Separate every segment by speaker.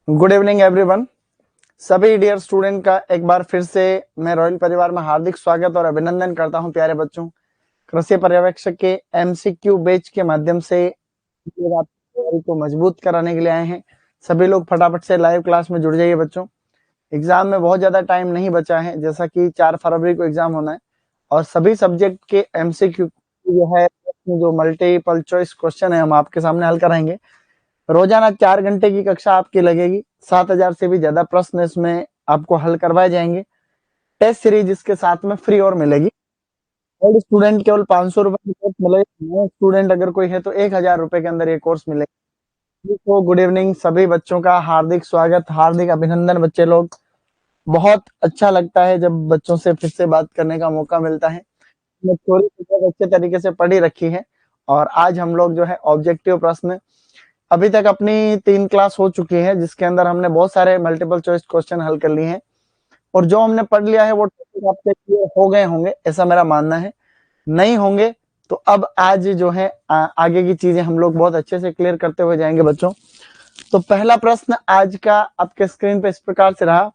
Speaker 1: Good evening everyone. सभी dear student का एक बार फिर से मैं रॉयल परिवार में हार्दिक स्वागत और अभिनंदन करता हूं। प्यारे बच्चों, कृषि पर्यवेक्षक के एमसीक्यू बैच के माध्यम से आपकी तैयारी को मजबूत कराने के लिए आए हैं। सभी लोग फटाफट से लाइव क्लास में जुड़ जाइए बच्चों। एग्जाम में बहुत ज्यादा टाइम नहीं बचा है, जैसा कि 4 फरवरी को एग्जाम होना है और सभी सब्जेक्ट के एमसीक्यू जो है, जो मल्टीपल चॉइस क्वेश्चन है, हम आपके सामने हल कराएंगे। रोजाना 4 घंटे की कक्षा आपकी लगेगी। 7,000 से भी ज्यादा प्रश्न इसमें आपको हल करवाए जाएंगे। टेस्ट सीरीज इसके साथ में फ्री और मिलेगी। ओल्ड स्टूडेंट केवल 500 रुपए की कोर्स मिलेगी। नए स्टूडेंट अगर कोई है तो 1,000 रुपए के अंदर ये कोर्स मिलेगा। तो गुड इवनिंग, सभी बच्चों का हार्दिक स्वागत, हार्दिक अभिनंदन। बच्चे लोग, बहुत अच्छा लगता है जब बच्चों से फिर से बात करने का मौका मिलता है। मैं थोड़ी अच्छे तरीके से पढ़ी रखी है और आज हम लोग जो है ऑब्जेक्टिव प्रश्न, अभी तक अपनी 3 क्लास हो चुकी है जिसके अंदर हमने बहुत सारे मल्टीपल चॉइस क्वेश्चन हल कर लिए हैं और जो हमने पढ़ लिया है वो टॉपिक आपके क्लियर हो गए होंगे, ऐसा मेरा मानना है। नहीं होंगे तो अब आज जो है आगे की चीजें हम लोग बहुत अच्छे से क्लियर करते हुए जाएंगे बच्चों। तो पहला प्रश्न आज का आपके स्क्रीन पे इस प्रकार से रहा,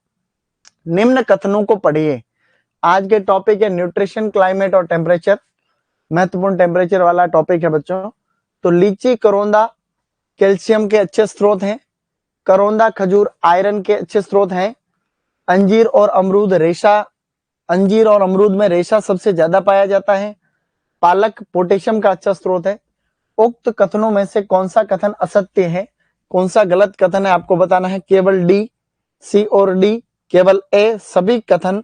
Speaker 1: निम्न कथनों को पढ़िए। आज के टॉपिक है न्यूट्रिशन, क्लाइमेट और टेम्परेचर। महत्वपूर्ण टेम्परेचर वाला टॉपिक है बच्चों। तो लीची, करोंदा कैल्शियम के अच्छे स्रोत हैं। करोंदा खजूर आयरन के अच्छे स्रोत हैं। अंजीर और अमरूद रेशा, अंजीर और अमरूद में रेशा सबसे ज्यादा पाया जाता है। पालक पोटेशियम का अच्छा स्रोत है। उक्त कथनों में से कौन सा कथन असत्य है, कौन सा गलत कथन है, आपको बताना है। केवल डी, सी और डी, केवल ए, सभी कथन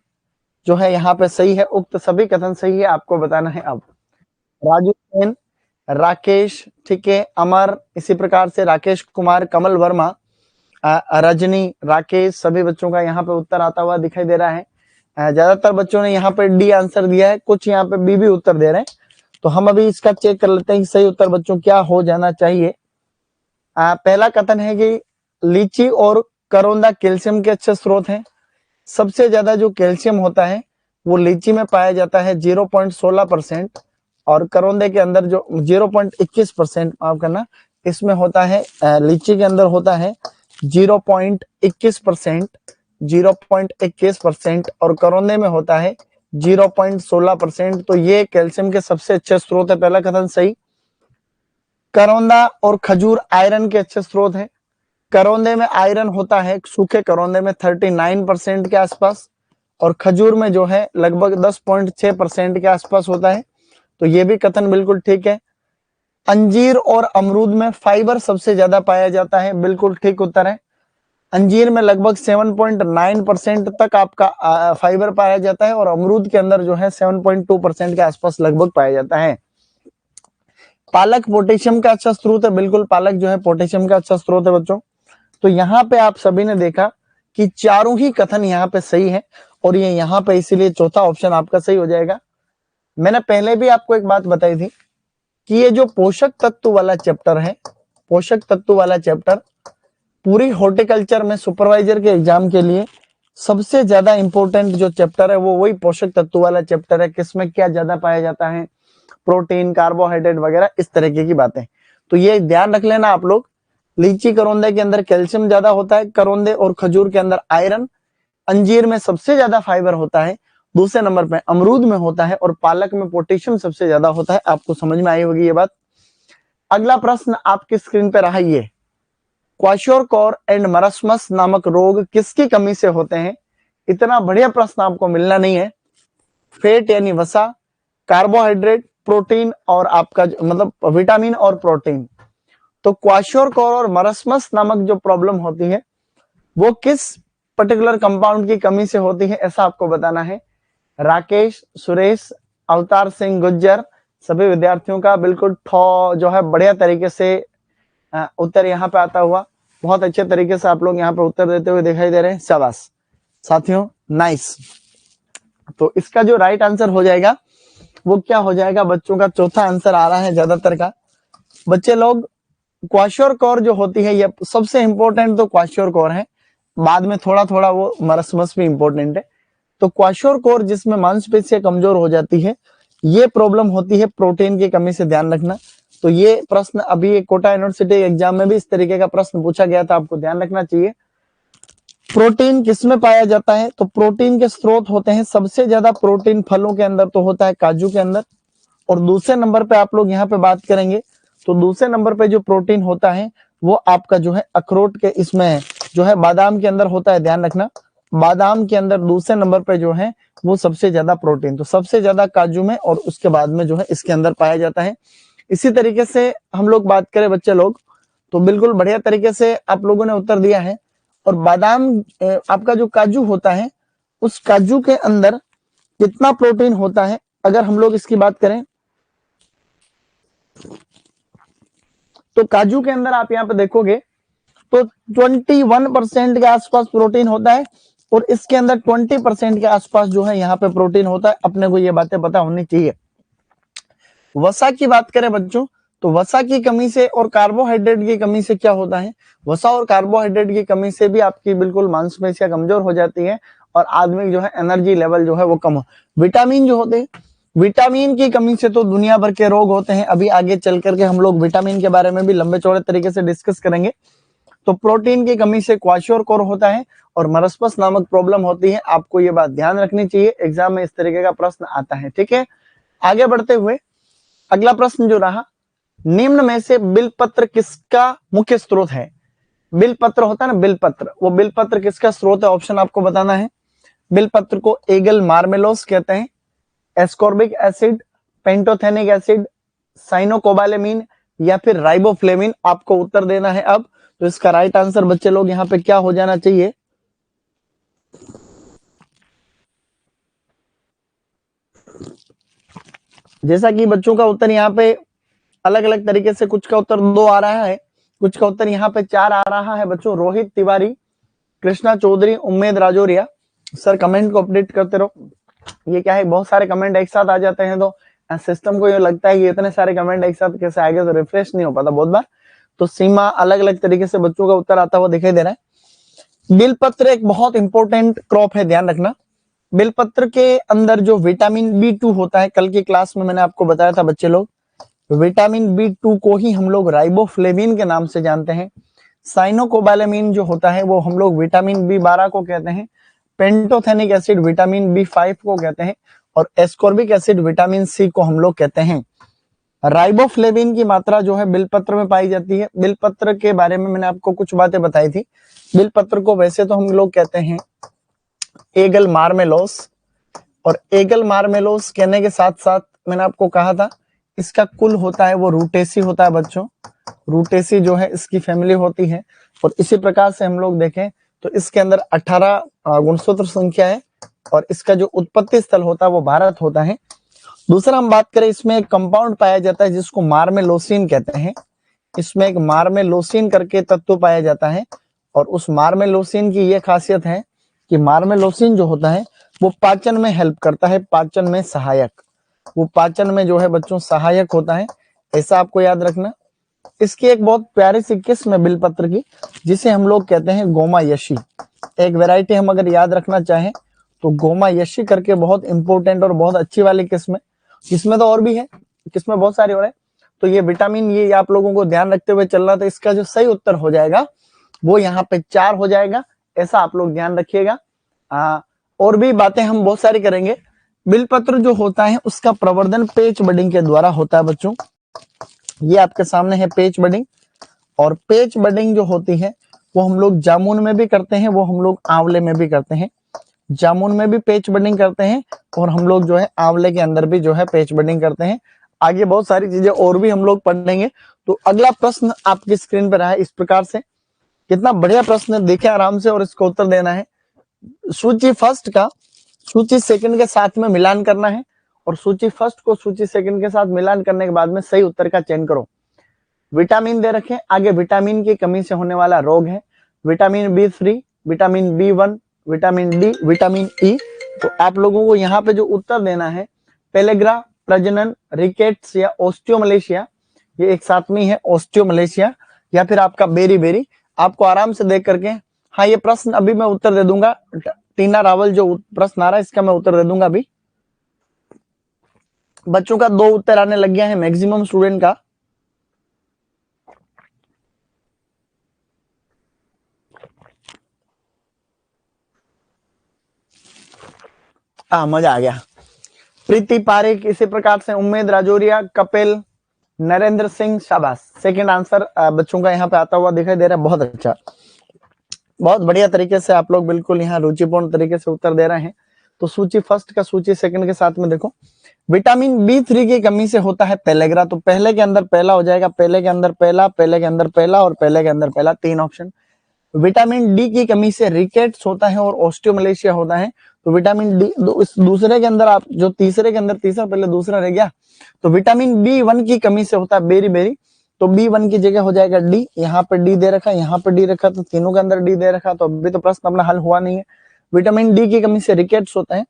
Speaker 1: जो है यहाँ पे सही है। उक्त सभी कथन सही है, आपको बताना है। अब राजू सेन, राकेश, ठीक है, अमर, इसी प्रकार से राकेश कुमार, कमल वर्मा, रजनी, राकेश, सभी बच्चों का यहाँ पे उत्तर आता हुआ दिखाई दे रहा है। ज्यादातर बच्चों ने यहाँ पे डी आंसर दिया है, कुछ यहाँ पे बी भी उत्तर दे रहे हैं। तो हम अभी इसका चेक कर लेते हैं कि सही उत्तर बच्चों क्या हो जाना चाहिए। पहला कथन है कि लीची और करोंदा कैल्शियम के अच्छे स्रोत हैं। सबसे ज्यादा जो कैल्शियम होता है वो लीची में पाया जाता है 0.16% और करौंदे के अंदर जो 0.21%, माफ करना, इसमें होता है, लीची के अंदर होता है 0.21%, 0.21% और करौंदे में होता है 0.16%। तो ये कैल्शियम के सबसे अच्छे स्रोत है। पहला कथन सही। करौंदा और खजूर आयरन के अच्छे स्रोत है। करौंदे में आयरन होता है, सूखे करौंदे में 39% के आसपास और खजूर में जो है लगभग 10.6% के आसपास होता है। तो ये भी कथन बिल्कुल ठीक है। अंजीर और अमरूद में फाइबर सबसे ज्यादा पाया जाता है, बिल्कुल ठीक उत्तर है। अंजीर में लगभग 7.9% तक आपका फाइबर पाया जाता है और अमरूद के अंदर जो है 7.2% के आसपास लगभग पाया जाता है। पालक पोटेशियम का अच्छा स्रोत है, बिल्कुल पालक जो है पोटेशियम का अच्छा स्रोत है बच्चों। तो यहाँ पे आप सभी ने देखा कि चारों ही कथन यहाँ पे सही है और ये यहाँ पे इसीलिए चौथा ऑप्शन आपका सही हो जाएगा। मैंने पहले भी आपको एक बात बताई थी कि ये जो पोषक तत्व वाला चैप्टर है, पोषक तत्व वाला चैप्टर पूरी हॉर्टिकल्चर में सुपरवाइजर के एग्जाम के लिए सबसे ज्यादा इंपॉर्टेंट जो चैप्टर है वो वही पोषक तत्व वाला चैप्टर है। किसमें क्या ज्यादा पाया जाता है, प्रोटीन, कार्बोहाइड्रेट वगैरह, इस तरीके की बातें। तो ये ध्यान रख लेना आप लोग। लीची करौंदे के अंदर कैल्शियम ज्यादा होता है, करौंदे और खजूर के अंदर आयरन, अंजीर में सबसे ज्यादा फाइबर होता है, दूसरे नंबर पे अमरूद में होता है और पालक में पोटेशियम सबसे ज्यादा होता है। आपको समझ में आई होगी ये बात। अगला प्रश्न आपकी स्क्रीन पे रहा, ये क्वाशोरकॉर एंड मरस्मस नामक रोग किसकी कमी से होते हैं। इतना बढ़िया प्रश्न आपको मिलना नहीं है। फैट यानी वसा, कार्बोहाइड्रेट, प्रोटीन और आपका मतलब विटामिन और प्रोटीन। तो क्वाशोरकॉर और मरस्मस नामक जो प्रॉब्लम होती है वो किस पर्टिकुलर कंपाउंड की कमी से होती है, ऐसा आपको बताना है। राकेश, सुरेश, अवतार सिंह गुज्जर, सभी विद्यार्थियों का बिल्कुल जो है बढ़िया तरीके से उत्तर यहाँ पे आता हुआ। बहुत अच्छे तरीके से आप लोग यहाँ पे उत्तर देते हुए दिखाई दे रहे हैं, शाबाश साथियों, नाइस। तो इसका जो राइट आंसर हो जाएगा वो क्या हो जाएगा बच्चों का, चौथा आंसर आ रहा है ज्यादातर का। बच्चे लोग, क्वाशोरकॉर जो होती है ये सबसे इंपॉर्टेंट तो क्वाशोरकॉर है, बाद में थोड़ा थोड़ा वो मरस्मस भी इंपॉर्टेंट है। तो क्वाशोरकॉर जिसमें मांसपेशियां कमजोर हो जाती है, ये प्रॉब्लम होती है प्रोटीन की कमी से, ध्यान रखना। तो ये प्रश्न अभी कोटा यूनिवर्सिटी एग्जाम में भी इस तरीके का प्रश्न पूछा गया था, आपको ध्यान रखना चाहिए। प्रोटीन किसमें पाया जाता है? तो प्रोटीन के स्रोत होते हैं, सबसे ज्यादा प्रोटीन फलों के अंदर तो होता है काजू के अंदर, और दूसरे नंबर पे आप लोग यहाँ पे बात करेंगे तो दूसरे नंबर पे जो प्रोटीन होता है वो आपका जो है अखरोट के इसमें जो है बादाम के अंदर होता है। ध्यान रखना, बादाम के अंदर दूसरे नंबर पे जो है वो सबसे ज्यादा प्रोटीन, तो सबसे ज्यादा काजू में और उसके बाद में जो है इसके अंदर पाया जाता है। इसी तरीके से हम लोग बात करें बच्चे लोग, तो बिल्कुल बढ़िया तरीके से आप लोगों ने उत्तर दिया है। और बादाम आपका जो काजू होता है उस काजू के अंदर कितना प्रोटीन होता है अगर हम लोग इसकी बात करें तो काजू के अंदर आप यहाँ पे देखोगे तो 21% के आसपास प्रोटीन होता है, और इसके अंदर 20% के आसपास जो है यहाँ पे प्रोटीन होता है। अपने को ये बातें पता होनी चाहिए। वसा की बात करें बच्चों, तो वसा की कमी से और कार्बोहाइड्रेट की कमी से क्या होता है? वसा और कार्बोहाइड्रेट की कमी से भी आपकी बिल्कुल मांसपेशियां कमजोर हो जाती है और आदमी जो है एनर्जी लेवल जो है वो कम हो। विटामिन जो होते हैं, विटामिन की कमी से तो दुनिया भर के रोग होते हैं। अभी आगे चल करके हम लोग विटामिन के बारे में भी लंबे चौड़े तरीके से डिस्कस करेंगे। तो प्रोटीन की कमी से क्वाशियोरकोर होता है और मरस्पस नामक प्रॉब्लम होती है। आपको ये बात ध्यान रखनी चाहिए, एग्जाम में इस तरीके का प्रश्न आता है। ठीक है, आगे बढ़ते हुए अगला प्रश्न जो रहा, निम्न में से बिलपत्र किसका मुख्य स्रोत है? बिलपत्र होता है ना, बिलपत्र, वो बिलपत्र किसका स्रोत है? ऑप्शन आपको बताना है। बिलपत्र को एगल मार्मेलोस कहते हैं, एस्कॉर्बिक एसिड, पेंटोथेनिक एसिड, साइनोकोबालेमिन या फिर राइबोफ्लेविन। आपको उत्तर देना है अब। तो इसका राइट आंसर बच्चे लोग यहाँ पे क्या हो जाना चाहिए? जैसा कि बच्चों का उत्तर यहाँ पे अलग अलग तरीके से, कुछ का उत्तर 2 आ रहा है, कुछ का उत्तर यहाँ पे 4 आ रहा है बच्चों। रोहित तिवारी, कृष्णा चौधरी, उम्मेद राजौरिया, सर कमेंट को अपडेट करते रहो। ये क्या है, बहुत सारे कमेंट एक साथ आ जाते हैं तो सिस्टम को ये लगता है कि इतने सारे कमेंट एक साथ कैसे आ गए, तो रिफ्रेश नहीं हो पाता बहुत बार। तो सीमा अलग अलग तरीके से बच्चों का उत्तर आता हुआ दिखाई दे रहा है। बिलपत्र एक बहुत इंपॉर्टेंट क्रॉप है, ध्यान रखना। बिलपत्र के अंदर जो विटामिन B2 होता है, कल की क्लास में मैंने आपको बताया था बच्चे लोग, विटामिन B2 को ही हम लोग राइबोफ्लेविन के नाम से जानते हैं। साइनोकोबालेमिन जो होता है वो हम लोग विटामिन B12 को कहते हैं। पेंटोथेनिक एसिड विटामिन B5 को कहते हैं, और एस्कॉर्बिक एसिड विटामिन C को हम लोग कहते हैं। राइबोफ्लेविन की मात्रा जो है बिलपत्र में पाई जाती है। बिलपत्र के बारे में मैंने आपको कुछ बातें बताई थी। बिलपत्र को वैसे तो हम लोग कहते हैं एगल मार्मेलोस, और एगल मार्मेलोस कहने के साथ साथ मैंने आपको कहा था इसका कुल होता है वो रूटेसी होता है बच्चों। रूटेसी जो है इसकी फैमिली होती है, और इसी प्रकार से हम लोग देखें तो इसके अंदर 18 गुणसूत्र संख्या है, और इसका जो उत्पत्ति स्थल होता है वो भारत होता है। दूसरा हम बात करें, इसमें एक कंपाउंड पाया जाता है जिसको मार्मेलोसिन कहते हैं। इसमें एक मार्मेलोसिन करके तत्व पाया जाता है, और उस मार्मेलोसिन की यह खासियत है कि मार्मेलोसिन जो होता है वो पाचन में हेल्प करता है, पाचन में सहायक, वो पाचन में जो है बच्चों सहायक होता है, ऐसा आपको याद रखना। इसकी एक बहुत प्यारी सी किस्म है बिलपत्र की, जिसे हम लोग कहते हैं गोमा यशी। एक वैरायटी हम अगर याद रखना चाहें तो गोमा यशी करके बहुत इंपॉर्टेंट और बहुत अच्छी वाली किस्म है। किस्में तो और भी है, किस्में बहुत सारी हो रहे हैं। तो ये विटामिन, ये आप लोगों को ध्यान रखते हुए चलना। तो इसका जो सही उत्तर हो जाएगा वो यहाँ पे 4 हो जाएगा, ऐसा आप लोग ध्यान रखिएगा। और भी बातें हम बहुत सारी करेंगे। बिलपत्र जो होता है उसका प्रवर्धन पेच बडिंग के द्वारा होता है बच्चों। ये आपके सामने है पेच बडिंग, और पेच बडिंग जो होती है वो हम लोग जामुन में भी करते हैं, वो हम लोग आंवले में भी करते हैं। जामुन में भी पेच बडिंग करते हैं, और हम लोग जो है आंवले के अंदर भी जो है पेच बडिंग करते हैं। आगे बहुत सारी चीजें और भी हम लोग पढ़ेंगे। तो अगला प्रश्न आपकी स्क्रीन पर रहा है इस प्रकार से। कितना बढ़िया प्रश्न है, देखें आराम से और इसको उत्तर देना है। सूची फर्स्ट का सूची सेकंड के साथ में मिलान करना है, और सूची फर्स्ट को सूची सेकंड के साथ मिलान करने के बाद में सही उत्तर का चयन करो। विटामिन दे रखे, आगे विटामिन की कमी से होने वाला रोग है, vitamin B3, vitamin B1, vitamin D, vitamin E. तो आप लोगों को यहाँ पे जो उत्तर देना है, पेलेग्रा, प्रजनन, रिकेट्स या ओस्टियोमलेशिया, ये एक साथ में है ओस्टियोमलेशिया, या फिर आपका बेरी बेरी। आपको आराम से देख करके, हाँ ये प्रश्न अभी मैं उत्तर दे दूंगा। टीना रावल जो प्रश्न आ रहा है इसका मैं उत्तर दे दूंगा अभी। बच्चों का 2 उत्तर आने लग गया है मैक्सिमम स्टूडेंट का। मजा आ गया। प्रीति पारेख, इसी प्रकार से उम्मेद राजौरिया, कपिल, नरेंद्र सिंह, शाबाश। सेकंड आंसर बच्चों का यहाँ पे आता हुआ दिखाई दे रहा है, बहुत अच्छा, बहुत बढ़िया तरीके से आप लोग बिल्कुल यहाँ रुचिपूर्ण तरीके से उत्तर दे रहे हैं। तो सूची फर्स्ट का सूची सेकंड के साथ में देखो, विटामिन B3 की कमी से होता है पेलेग्रा, तो पहले के अंदर पहला हो जाएगा, पहले के अंदर पहला, पहले के अंदर पहला और पहले के अंदर पहला, 3 ऑप्शन। विटामिन डी की कमी से रिकेट्स होता है और ऑस्टियोमलेशिया होता है, तो विटामिन डी इस दूसरे के अंदर आप जो तीसरे के अंदर तीसरा पहले दूसरा रह गया, तो विटामिन B1 की कमी से होता है बेरी बेरी, तो B1 की जगह हो जाएगा डी, यहाँ पे डी दे रखा, यहाँ पे डी रखा, तो तीनों के अंदर डी दे रखा, तो अभी तो प्रश्न अपना हल हुआ नहीं है। विटामिन डी की कमी से रिकेट्स होता है,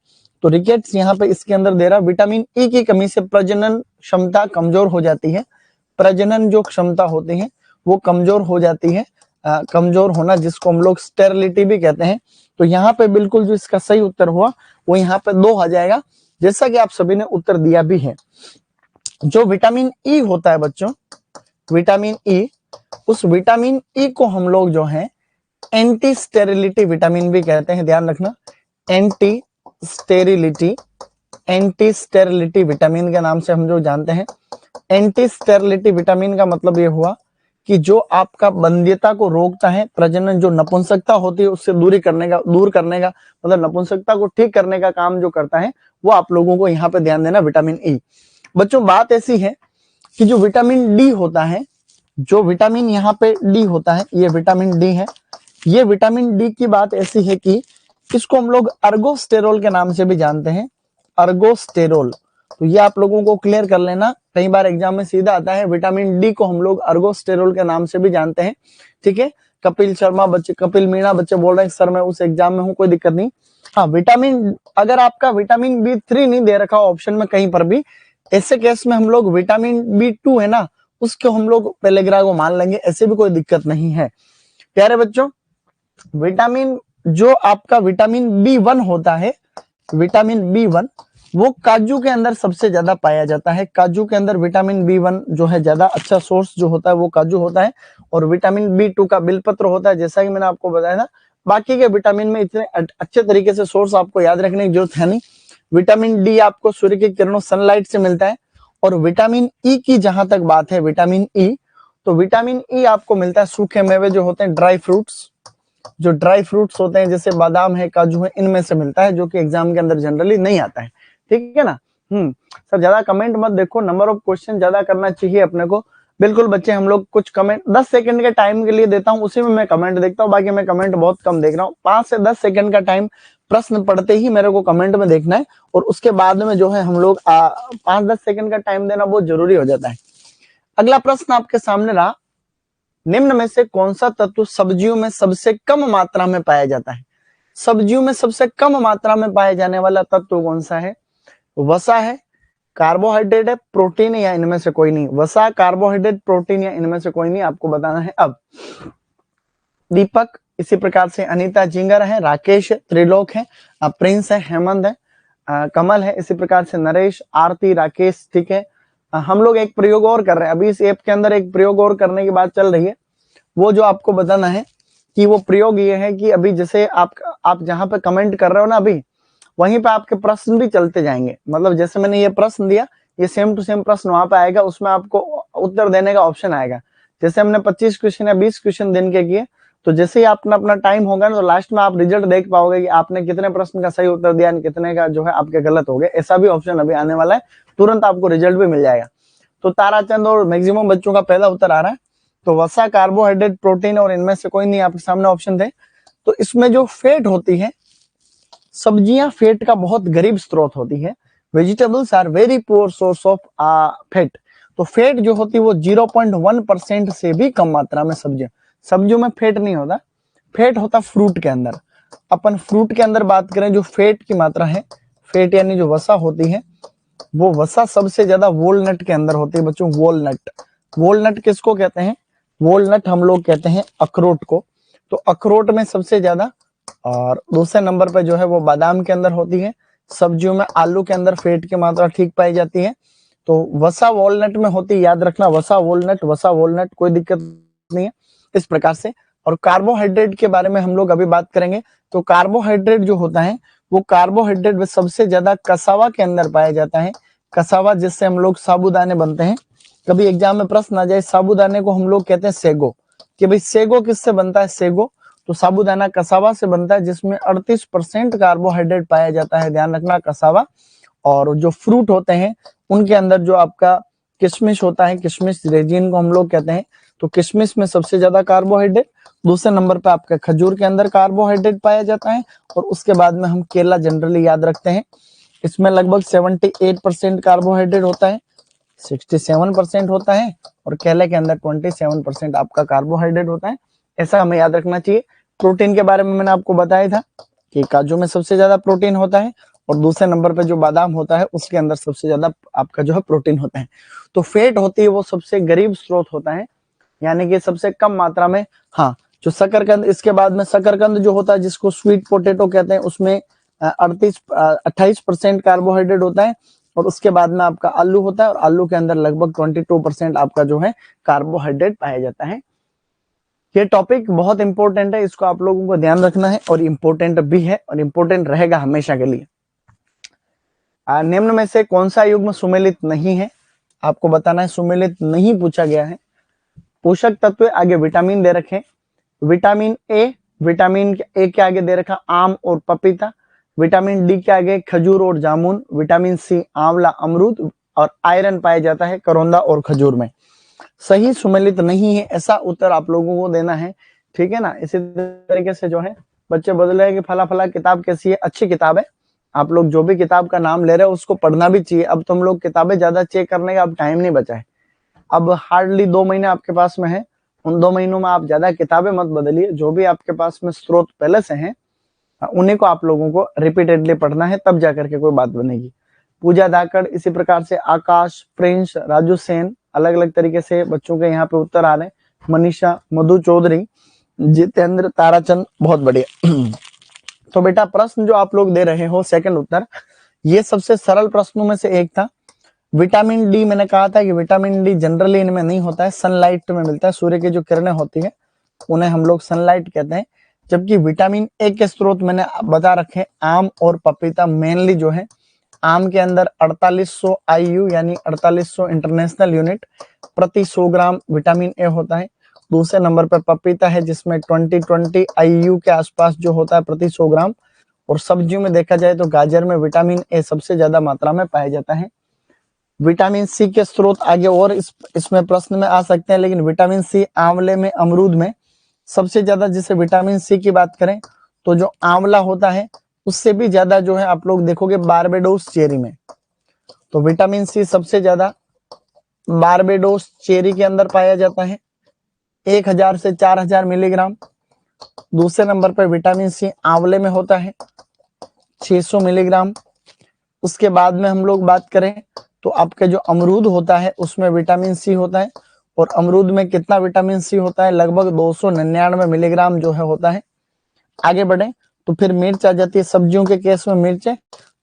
Speaker 1: तो रिकेट्स यहाँ पे इसके अंदर दे रहा। विटामिन ई की कमी से प्रजनन क्षमता कमजोर हो जाती है, प्रजनन जो क्षमता होती है वो कमजोर हो जाती है, कमजोर होना जिसको हम लोग स्टेरिलिटी भी कहते हैं। तो यहाँ पे बिल्कुल जो इसका सही उत्तर हुआ वो यहाँ पे 2 आ जाएगा, जैसा कि आप सभी ने उत्तर दिया भी है। जो विटामिन ई होता है बच्चों, विटामिन ई, उस विटामिन ई को हम लोग जो है एंटी स्टेरिलिटी विटामिन भी कहते हैं, ध्यान रखना, anti sterility, anti sterility vitamin के नाम से हम जो जानते हैं। एंटी स्टेरिलिटी विटामिन का मतलब ये हुआ कि जो आपका बंध्यता को रोकता है, प्रजनन जो नपुंसकता होती है उससे दूर करने का मतलब नपुंसकता को ठीक करने का काम जो करता है, वो आप लोगों को यहाँ पे ध्यान देना, विटामिन ई। बच्चों बात ऐसी है कि जो विटामिन डी होता है, जो विटामिन यहाँ पे डी होता है, ये विटामिन डी है, ये विटामिन डी की बात ऐसी है कि इसको हम लोग अर्गोस्टेरोल के नाम से भी जानते हैं, अर्गोस्टेरोल। तो ये आप लोगों को क्लियर कर लेना, कई बार एग्जाम में सीधा आता है, विटामिन डी को हम लोग अर्गोस्टेरोल के नाम से भी जानते हैं, ठीक है। कपिल शर्मा बच्चे, कपिल मीणा बच्चे बोल रहे हैं सर मैं उस एग्जाम में हूँ, कोई दिक्कत नहीं। हाँ, विटामिन, अगर आपका विटामिन B3 नहीं दे रखा ऑप्शन में कहीं पर भी, ऐसे केस में हम लोग विटामिन B2 है ना, उसको हम लोग पेलेग्रा को मान लेंगे, ऐसे भी कोई दिक्कत नहीं है। प्यारे बच्चों, विटामिन जो आपका विटामिन B1 होता है, विटामिन B1 वो काजू के अंदर सबसे ज्यादा पाया जाता है, काजू के अंदर विटामिन B1 जो है ज्यादा अच्छा सोर्स जो होता है वो काजू होता है, और विटामिन B2 का बिलपत्र होता है, जैसा कि मैंने आपको बताया था। बाकी के विटामिन में इतने अच्छे तरीके से सोर्स आपको याद रखने की जरूरत है नहीं। विटामिन डी आपको सूर्य की किरणों सनलाइट से मिलता है, और विटामिन ई की जहां तक बात है, विटामिन ई, तो विटामिन ई आपको मिलता है सूखे मेवे जो होते हैं, ड्राई फ्रूट्स, जो ड्राई फ्रूट्स होते हैं जैसे बादाम है, काजू है, इनमें से मिलता है, जो कि एग्जाम के अंदर जनरली नहीं आता है, ठीक है ना। सर ज्यादा कमेंट मत देखो, नंबर ऑफ क्वेश्चन ज्यादा करना चाहिए अपने को। बिल्कुल बच्चे, हम लोग कुछ कमेंट 10 सेकंड के टाइम के लिए देता हूं, उसी में मैं कमेंट देखता हूं, बाकी मैं कमेंट बहुत कम देख रहा हूं। 5 से 10 सेकंड का टाइम प्रश्न पढ़ते ही मेरे को कमेंट में देखना है, और उसके बाद में जो है हम लोग 5-10 सेकंड का टाइम देना बहुत जरूरी हो जाता है। अगला प्रश्न आपके सामने रहा, निम्न में से कौन सा तत्व सब्जियों में सबसे कम मात्रा में पाया जाता है? सब्जियों में सबसे कम मात्रा में पाया जाने वाला तत्व कौन सा है? वसा है, कार्बोहाइड्रेट है, प्रोटीन है, या इनमें से कोई नहीं? वसा, कार्बोहाइड्रेट, प्रोटीन या इनमें से कोई नहीं, आपको बताना है। अब दीपक, इसी प्रकार से अनीता जिंगर है, राकेश, त्रिलोक है, प्रिंस है, हेमंत है, कमल है, इसी प्रकार से नरेश, आरती, राकेश, ठीक है। हम लोग एक प्रयोग और कर रहे हैं, अभी इस ऐप के अंदर एक प्रयोग और करने की बात चल रही है, वो जो आपको बताना है कि वो प्रयोग ये है कि अभी जैसे आप जहां पे कमेंट कर रहे हो ना, अभी वहीं पे आपके प्रश्न भी चलते जाएंगे। मतलब जैसे मैंने ये प्रश्न दिया, ये सेम टू सेम प्रश्न वहां पे आएगा, उसमें आपको उत्तर देने का ऑप्शन आएगा। जैसे हमने 25 क्वेश्चन या 20 क्वेश्चन दिन के किए, तो जैसे ही अपना अपना टाइम होगा ना, तो लास्ट में आप रिजल्ट देख पाओगे कि आपने कितने प्रश्न का सही उत्तर दिया, कितने का जो है आपके गलत हो गए। ऐसा भी ऑप्शन अभी आने वाला है, तुरंत आपको रिजल्ट भी मिल जाएगा। तो ताराचंद और मैक्सिमम बच्चों का पहला उत्तर आ रहा है, तो वसा, कार्बोहाइड्रेट, प्रोटीन और इनमें से कोई नहीं आपके सामने ऑप्शन थे। तो इसमें जो फैट होती है, सब्जियां फैट का बहुत गरीब स्रोत होती है। Vegetables are very poor source of fat. तो फैट जो होती है वो 0.1% से भी कम मात्रा में सब्जियों में फैट नहीं होता, फैट होता फ्रूट के अंदर। अपन फ्रूट के अंदर बात करें, जो फैट की मात्रा है, फैट यानी जो वसा होती है, वो वसा सबसे ज्यादा वॉलनट के अंदर होती है बच्चों। वॉलनट, वॉलनट किसको कहते हैं? वॉलनट हम लोग कहते हैं अखरोट को। तो अखरोट में सबसे ज्यादा, और दूसरे नंबर पे जो है वो बादाम के अंदर होती है। सब्जियों में आलू के अंदर फैट की मात्रा ठीक पाई जाती है। तो वसा वॉलनट में होती है, याद रखना, वसा वॉलनट, कोई दिक्कत नहीं है इस प्रकार से। और कार्बोहाइड्रेट के बारे में हम लोग अभी बात करेंगे। तो कार्बोहाइड्रेट जो होता है वो कार्बोहाइड्रेट में सबसे ज्यादा कसावा के अंदर पाया जाता है। कसावा जिससे हम लोग साबूदाने बनते हैं। कभी एग्जाम में प्रश्न आ जाए साबूदाने को हम लोग कहते हैं सेगो, कि भाई सेगो किससे बनता है, सेगो तो साबूदाना कसावा से बनता है, जिसमें 38% कार्बोहाइड्रेट पाया जाता है, ध्यान रखना कसावा। और जो फ्रूट होते हैं उनके अंदर जो आपका किशमिश होता है, किशमिश रेजिन को हम लोग कहते हैं, तो किशमिश में सबसे ज्यादा कार्बोहाइड्रेट। दूसरे नंबर पे आपका खजूर के अंदर कार्बोहाइड्रेट पाया जाता है, और उसके बाद में हम केला जनरली याद रखते हैं, इसमें लगभग 78% कार्बोहाइड्रेट होता है, 67% होता है, और केले के अंदर 27% आपका कार्बोहाइड्रेट होता है। ऐसा हमें याद रखना चाहिए। प्रोटीन के बारे में मैंने आपको बताया था कि काजू में सबसे ज्यादा प्रोटीन होता है, और दूसरे नंबर पे जो बादाम होता है उसके अंदर सबसे ज्यादा आपका जो है प्रोटीन होता है। तो फैट होती है वो सबसे गरीब स्रोत होता है, यानी कि सबसे कम मात्रा में। हाँ, जो शकरकंद, इसके बाद में शकरकंद जो होता है जिसको स्वीट पोटैटो कहते हैं, उसमें 28% कार्बोहाइड्रेट होता है, और उसके बाद में आपका आलू होता है, और आलू के अंदर लगभग 22% आपका जो है कार्बोहाइड्रेट पाया जाता है। ये टॉपिक बहुत इंपॉर्टेंट है, इसको आप लोगों को ध्यान रखना है, और इम्पोर्टेंट भी है और इम्पोर्टेंट रहेगा हमेशा के लिए। निम्न में से कौन सा युग्म सुमेलित नहीं है, आपको बताना है। सुमेलित नहीं पूछा गया है। पोषक तत्व आगे विटामिन दे रखे, विटामिन ए, विटामिन ए के आगे दे रखा आम और पपीता, विटामिन डी के आगे खजूर और जामुन, विटामिन सी आंवला अमरूद, और आयरन पाया जाता है करौंदा और खजूर में। सही सुमेलित नहीं है, ऐसा उत्तर आप लोगों को देना है, ठीक है ना। इसी तरीके से जो है बच्चे बदले हैं कि फला फला किताब कैसी है, अच्छी किताब है। आप लोग जो भी किताब का नाम ले रहे हो उसको पढ़ना भी चाहिए। अब तुम लोग किताबें ज्यादा चेक करने का अब टाइम नहीं बचा है, अब हार्डली 2 महीने आपके पास में है। उन 2 महीनों में आप ज्यादा किताबें मत बदलिए, जो भी आपके पास में स्रोत पहले से हैं उन्हीं को आप लोगों को रिपीटेडली पढ़ना है, तब जाकर के कोई बात बनेगी। पूजा धाकड़, इसी प्रकार से आकाश, प्रिंस, राजू सेन, अलग अलग तरीके से बच्चों के यहाँ पे उत्तर आ रहे हैं। मनीषा, मधु चौधरी, जितेंद्र, ताराचंद, बहुत बढ़िया। तो बेटा प्रश्न जो आप लोग दे रहे हो सेकंड उत्तर, ये सबसे सरल प्रश्नों में से एक था। विटामिन डी, मैंने कहा था कि विटामिन डी जनरली इनमें नहीं होता है, सनलाइट में मिलता है। सूर्य की जो किरणें होती है उन्हें हम लोग सनलाइट कहते हैं। जबकि विटामिन ए के स्रोत मैंने बता रखे आम और पपीता मेनली जो है। आम के अंदर 4800 IU यानी 4800 इंटरनेशनल यूनिट प्रति 100 ग्राम विटामिन ए होता है। दूसरे नंबर पर पपीता है जिसमें 2020 IU के आसपास जो होता है प्रति 100 ग्राम। और सब्जियों में देखा जाए तो गाजर में विटामिन ए सबसे ज्यादा मात्रा में पाया जाता है। विटामिन सी के स्रोत आगे और इसमें प्रश्न में आ सकते हैं, लेकिन विटामिन सी आंवले में, अमरूद में सबसे ज्यादा। जिसे विटामिन सी की बात करें तो जो आंवला होता है उससे भी ज्यादा जो है आप लोग देखोगे बारबेडोस चेरी में। तो विटामिन सी सबसे ज्यादा बारबेडोस चेरी के अंदर पाया जाता है, 1000 से 4000 मिलीग्राम। दूसरे नंबर पर विटामिन सी आंवले में होता है 600 मिलीग्राम। उसके बाद में हम लोग बात करें तो आपके जो अमरूद होता है उसमें विटामिन सी होता है, और अमरूद में कितना विटामिन सी होता है, लगभग 299 मिलीग्राम जो है होता है। आगे बढ़े तो फिर मिर्च आ जाती है, सब्जियों के केस में मिर्च है।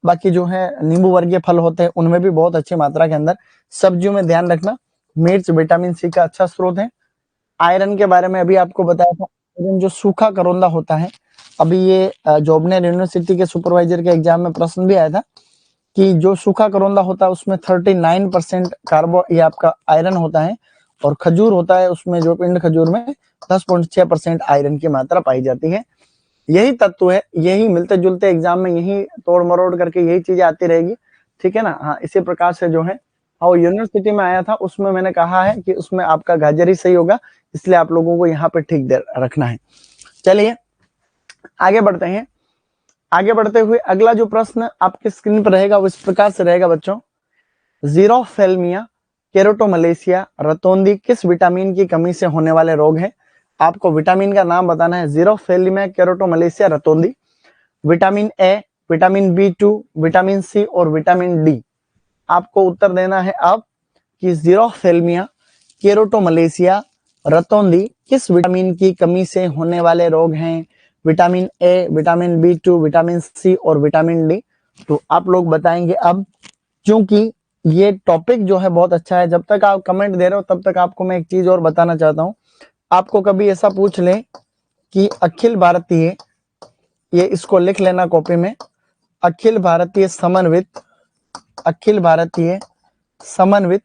Speaker 1: बाकी जो है नींबू वर्गीय फल होते हैं उनमें भी बहुत अच्छी मात्रा के अंदर। सब्जियों में ध्यान रखना मिर्च विटामिन सी का अच्छा स्रोत है। आयरन के बारे में अभी आपको बताया था, आयरन जो सूखा करौंदा होता है, अभी ये जॉबनेर यूनिवर्सिटी के सुपरवाइजर के एग्जाम में प्रश्न भी आया था कि जो सूखा करौंदा होता है उसमें 39% कार्बो ये आपका आयरन होता है, और खजूर होता है उसमें जो पिंड खजूर में 10.6% आयरन की मात्रा पाई जाती है। यही तत्व है, यही मिलते जुलते एग्जाम में यही तोड़ मरोड़ करके यही चीजें आती रहेगी, ठीक है ना। हाँ, इसी प्रकार से जो है और यूनिवर्सिटी में आया था उसमें मैंने कहा है कि उसमें आपका गाजर ही सही होगा, इसलिए आप लोगों को यहाँ पे ठीक रखना है। चलिए आगे बढ़ते हैं। आगे बढ़ते हुए अगला जो प्रश्न आपके स्क्रीन पर रहेगा वो इस प्रकार से रहेगा बच्चों, जीरोफेल्मिया, केरोटोमलेशिया, रतौंधी किस विटामिन की कमी से होने वाले रोग है। आपको विटामिन का नाम बताना है, जीरोफेल्मिया, केरोटोमलेशिया, रतौंधी। Vitamin A, vitamin B2, vitamin C और विटामिन डी। आपको उत्तर देना है अब कि जीरोफेल्मिया, केरोटोमलेशिया, रतौंधी किस विटामिन की कमी से होने वाले रोग हैं। Vitamin A, vitamin B2, vitamin C और विटामिन डी। तो आप लोग बताएंगे अब, क्योंकि ये टॉपिक जो है बहुत अच्छा है। जब तक आप कमेंट दे रहे हो तब तक आपको मैं एक चीज और बताना चाहता हूँ। आपको कभी ऐसा पूछ ले कि अखिल भारतीय, ये इसको लिख लेना कॉपी में, अखिल भारतीय समन्वित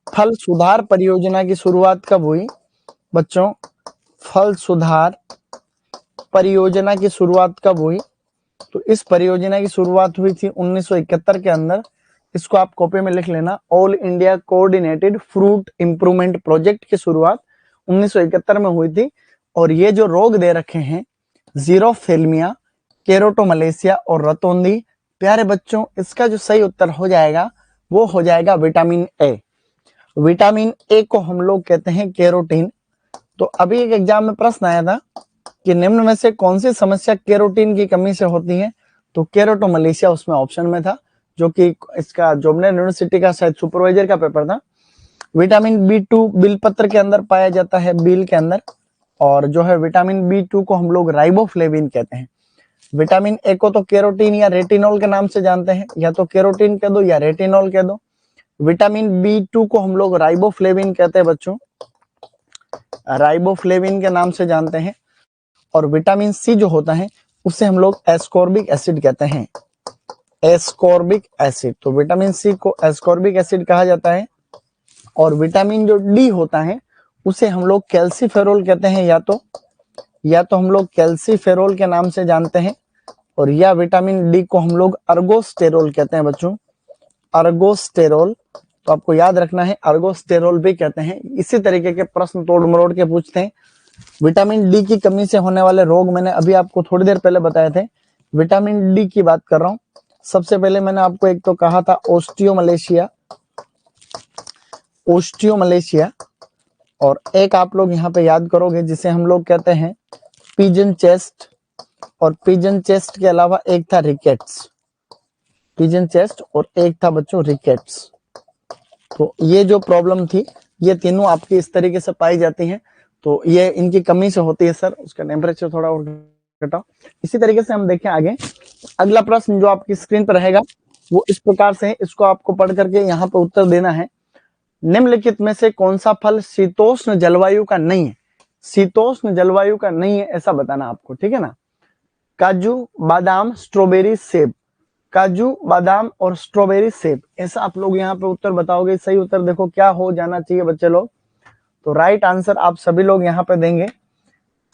Speaker 1: फल सुधार परियोजना की शुरुआत कब हुई बच्चों? फल सुधार परियोजना की शुरुआत कब हुई? तो इस परियोजना की शुरुआत हुई थी 1971 के अंदर। इसको आप कॉपी में लिख लेना। All India coordinated fruit improvement project की शुरुआत 1971 में हुई थी। और ये जो रोग दे रखे हैं, जीरोफेल्मिया, केरोटोमलेशिया और रतौंधी, प्यारे बच्चों इसका जो सही उत्तर हो जाएगा वो हो जाएगा विटामिन ए। विटामिन ए को हम लोग कहते हैं केरोटीन। तो अभी एक एग्जाम में प्रश्न आया था कि निम्न में से कौन सी समस्या केरोटीन की कमी से होती है? तो केरोटोमलेशिया उसमें ऑप्शन में था, जो कि इसका जोबनेर यूनिवर्सिटी का शायद सुपरवाइजर का पेपर था। विटामिन बी2 बिलपत्र के अंदर पाया जाता है, बील के अंदर। और जो है विटामिन बी2 को हम लोग राइबोफ्लेविन कहते हैं। विटामिन ए को तो केरोटीन या रेटिनॉल के नाम से जानते हैं, या तो केरोटीन कह दो या रेटिनॉल कह दो। विटामिन बी2 को हम लोग राइबोफ्लेविन कहते हैं बच्चों, राइबोफ्लेविन के नाम से जानते हैं। और विटामिन सी जो होता है उसे हम लोग एस्कॉर्बिक एसिड कहते हैं, एस्कॉर्बिक एसिड। तो विटामिन सी को एस्कॉर्बिक एसिड कहा जाता है। और विटामिन जो डी होता है उसे हम लोग कैल्सीफेरोल कहते हैं, या तो हम लोग कैल्सीफेरोल के नाम से जानते हैं। और या विटामिन डी को हम लोग अर्गोस्टेरोल कहते हैं बच्चों, अर्गोस्टेरोल। तो आपको याद रखना है, अर्गोस्टेरोल भी कहते हैं। इसी तरीके के प्रश्न तोड़ मरोड़ के पूछते हैं। विटामिन डी की कमी से होने वाले रोग मैंने अभी आपको थोड़ी देर पहले बताए थे। विटामिन डी की बात कर रहा हूं। सबसे पहले मैंने आपको एक तो कहा था ओस्टियोमलेशिया, और एक आप लोग यहाँ पे याद करोगे जिसे हम लोग कहते हैं पिजन चेस्ट। और पिजन चेस्ट के अलावा एक था रिकेट्स, पिजन चेस्ट, और एक था बच्चों रिकेट्स। तो ये जो प्रॉब्लम थी ये तीनों आपकी इस तरीके से पाई जाती हैं। तो ये इनकी कमी से होती है सर। उसका टेम्परेचर थोड़ा और घटाओ। इसी तरीके से हम देखें आगे। अगला प्रश्न जो आपकी स्क्रीन पर रहेगा वो इस प्रकार से है, इसको आपको पढ़ करके यहाँ पे उत्तर देना है। निम्नलिखित में से कौन सा फल शीतोष्ण जलवायु का नहीं है? शीतोष्ण जलवायु का नहीं है ऐसा बताना आपको, ठीक है ना। काजू, बादाम, स्ट्रॉबेरी, सेब। काजू, बादाम और स्ट्रॉबेरी, सेब, ऐसा आप लोग यहाँ पे उत्तर बताओगे। सही उत्तर देखो क्या हो जाना चाहिए बच्चे लोग। तो राइट आंसर आप सभी लोग यहाँ पे देंगे।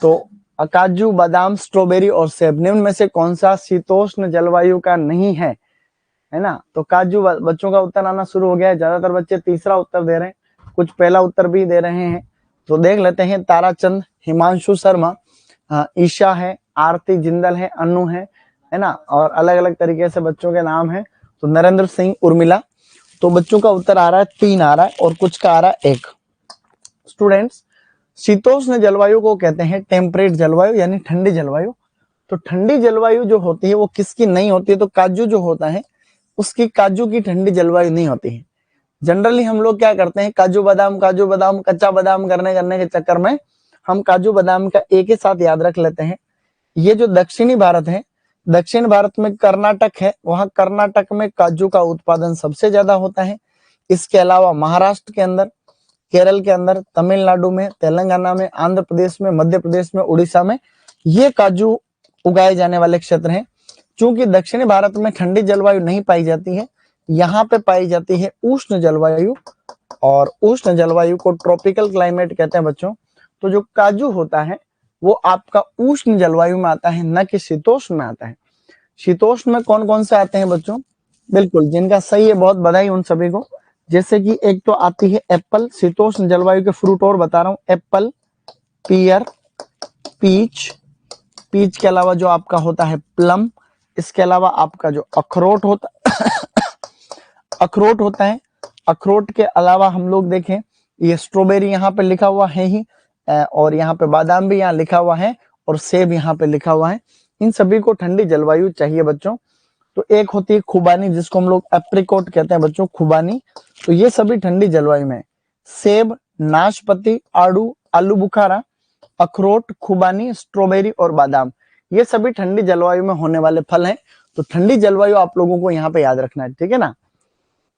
Speaker 1: तो काजू, बादाम, स्ट्रॉबेरी और सेब, निम्न में से कौन सा शीतोष्ण जलवायु का नहीं है ना। तो काजू बच्चों का उत्तर आना शुरू हो गया है। ज्यादातर बच्चे तीसरा उत्तर दे रहे हैं, कुछ पहला उत्तर भी दे रहे हैं। तो देख लेते हैं। ताराचंद, हिमांशु शर्मा, ईशा है, आरती जिंदल है, अनु है ना। और अलग अलग तरीके से बच्चों के नाम है। तो नरेंद्र सिंह, उर्मिला। तो बच्चों का उत्तर आ रहा है 3 आ रहा है, और कुछ का आ रहा है 1। स्टूडेंट्स, शीतोष्ण जलवायु को कहते हैं टेम्परेट जलवायु, यानी ठंडी जलवायु। तो ठंडी जलवायु जो होती है वो किसकी नहीं होती है? तो काजू जो होता है उसकी, काजू की ठंडी जलवायु नहीं होती है। जनरली हम लोग क्या करते हैं, काजू बादाम कच्चा बादाम करने के चक्कर में हम काजू बादाम का एक ही साथ याद रख लेते हैं। ये जो दक्षिणी भारत है, दक्षिण भारत में कर्नाटक है, वहां कर्नाटक में काजू का उत्पादन सबसे ज्यादा होता है। इसके अलावा महाराष्ट्र के अंदर, केरल के अंदर, तमिलनाडु में, तेलंगाना में, आंध्र प्रदेश में, मध्य प्रदेश में, उड़ीसा में ये काजू उगाए जाने वाले क्षेत्र हैं। क्योंकि दक्षिणी भारत में ठंडी जलवायु नहीं पाई जाती है, यहाँ पे पाई जाती है उष्ण जलवायु। और उष्ण जलवायु को ट्रॉपिकल क्लाइमेट कहते हैं बच्चों। तो जो काजू होता है वो आपका उष्ण जलवायु में आता है, न कि शीतोष्ण में आता है। शीतोष्ण में कौन कौन से आते हैं बच्चों? बिल्कुल, जिनका सही है बहुत बधाई उन सभी को। जैसे कि एक तो आती है एप्पल, शीतोष्ण जलवायु के फ्रूट और बता रहा हूँ। एप्पल, पियर, पीच, पीच के अलावा जो आपका होता है प्लम। इसके अलावा आपका जो अखरोट होता अखरोट होता है। अखरोट के अलावा हम लोग देखें, ये स्ट्रॉबेरी यहाँ पे लिखा हुआ है ही, और यहाँ पे बादाम भी यहाँ लिखा हुआ है, और सेब यहाँ पे लिखा हुआ है। इन सभी को ठंडी जलवायु चाहिए बच्चों। तो एक होती है खुबानी, जिसको हम लोग एप्रिकॉट कहते हैं बच्चों, खुबानी। तो ये सभी ठंडी जलवायु में। सेब, नाशपाती, आलू बुखारा, अखरोट, खुबानी, स्ट्रॉबेरी और बादाम, ये सभी ठंडी जलवायु में होने वाले फल हैं। तो ठंडी जलवायु आप लोगों को यहाँ पे याद रखना है, ठीक है ना।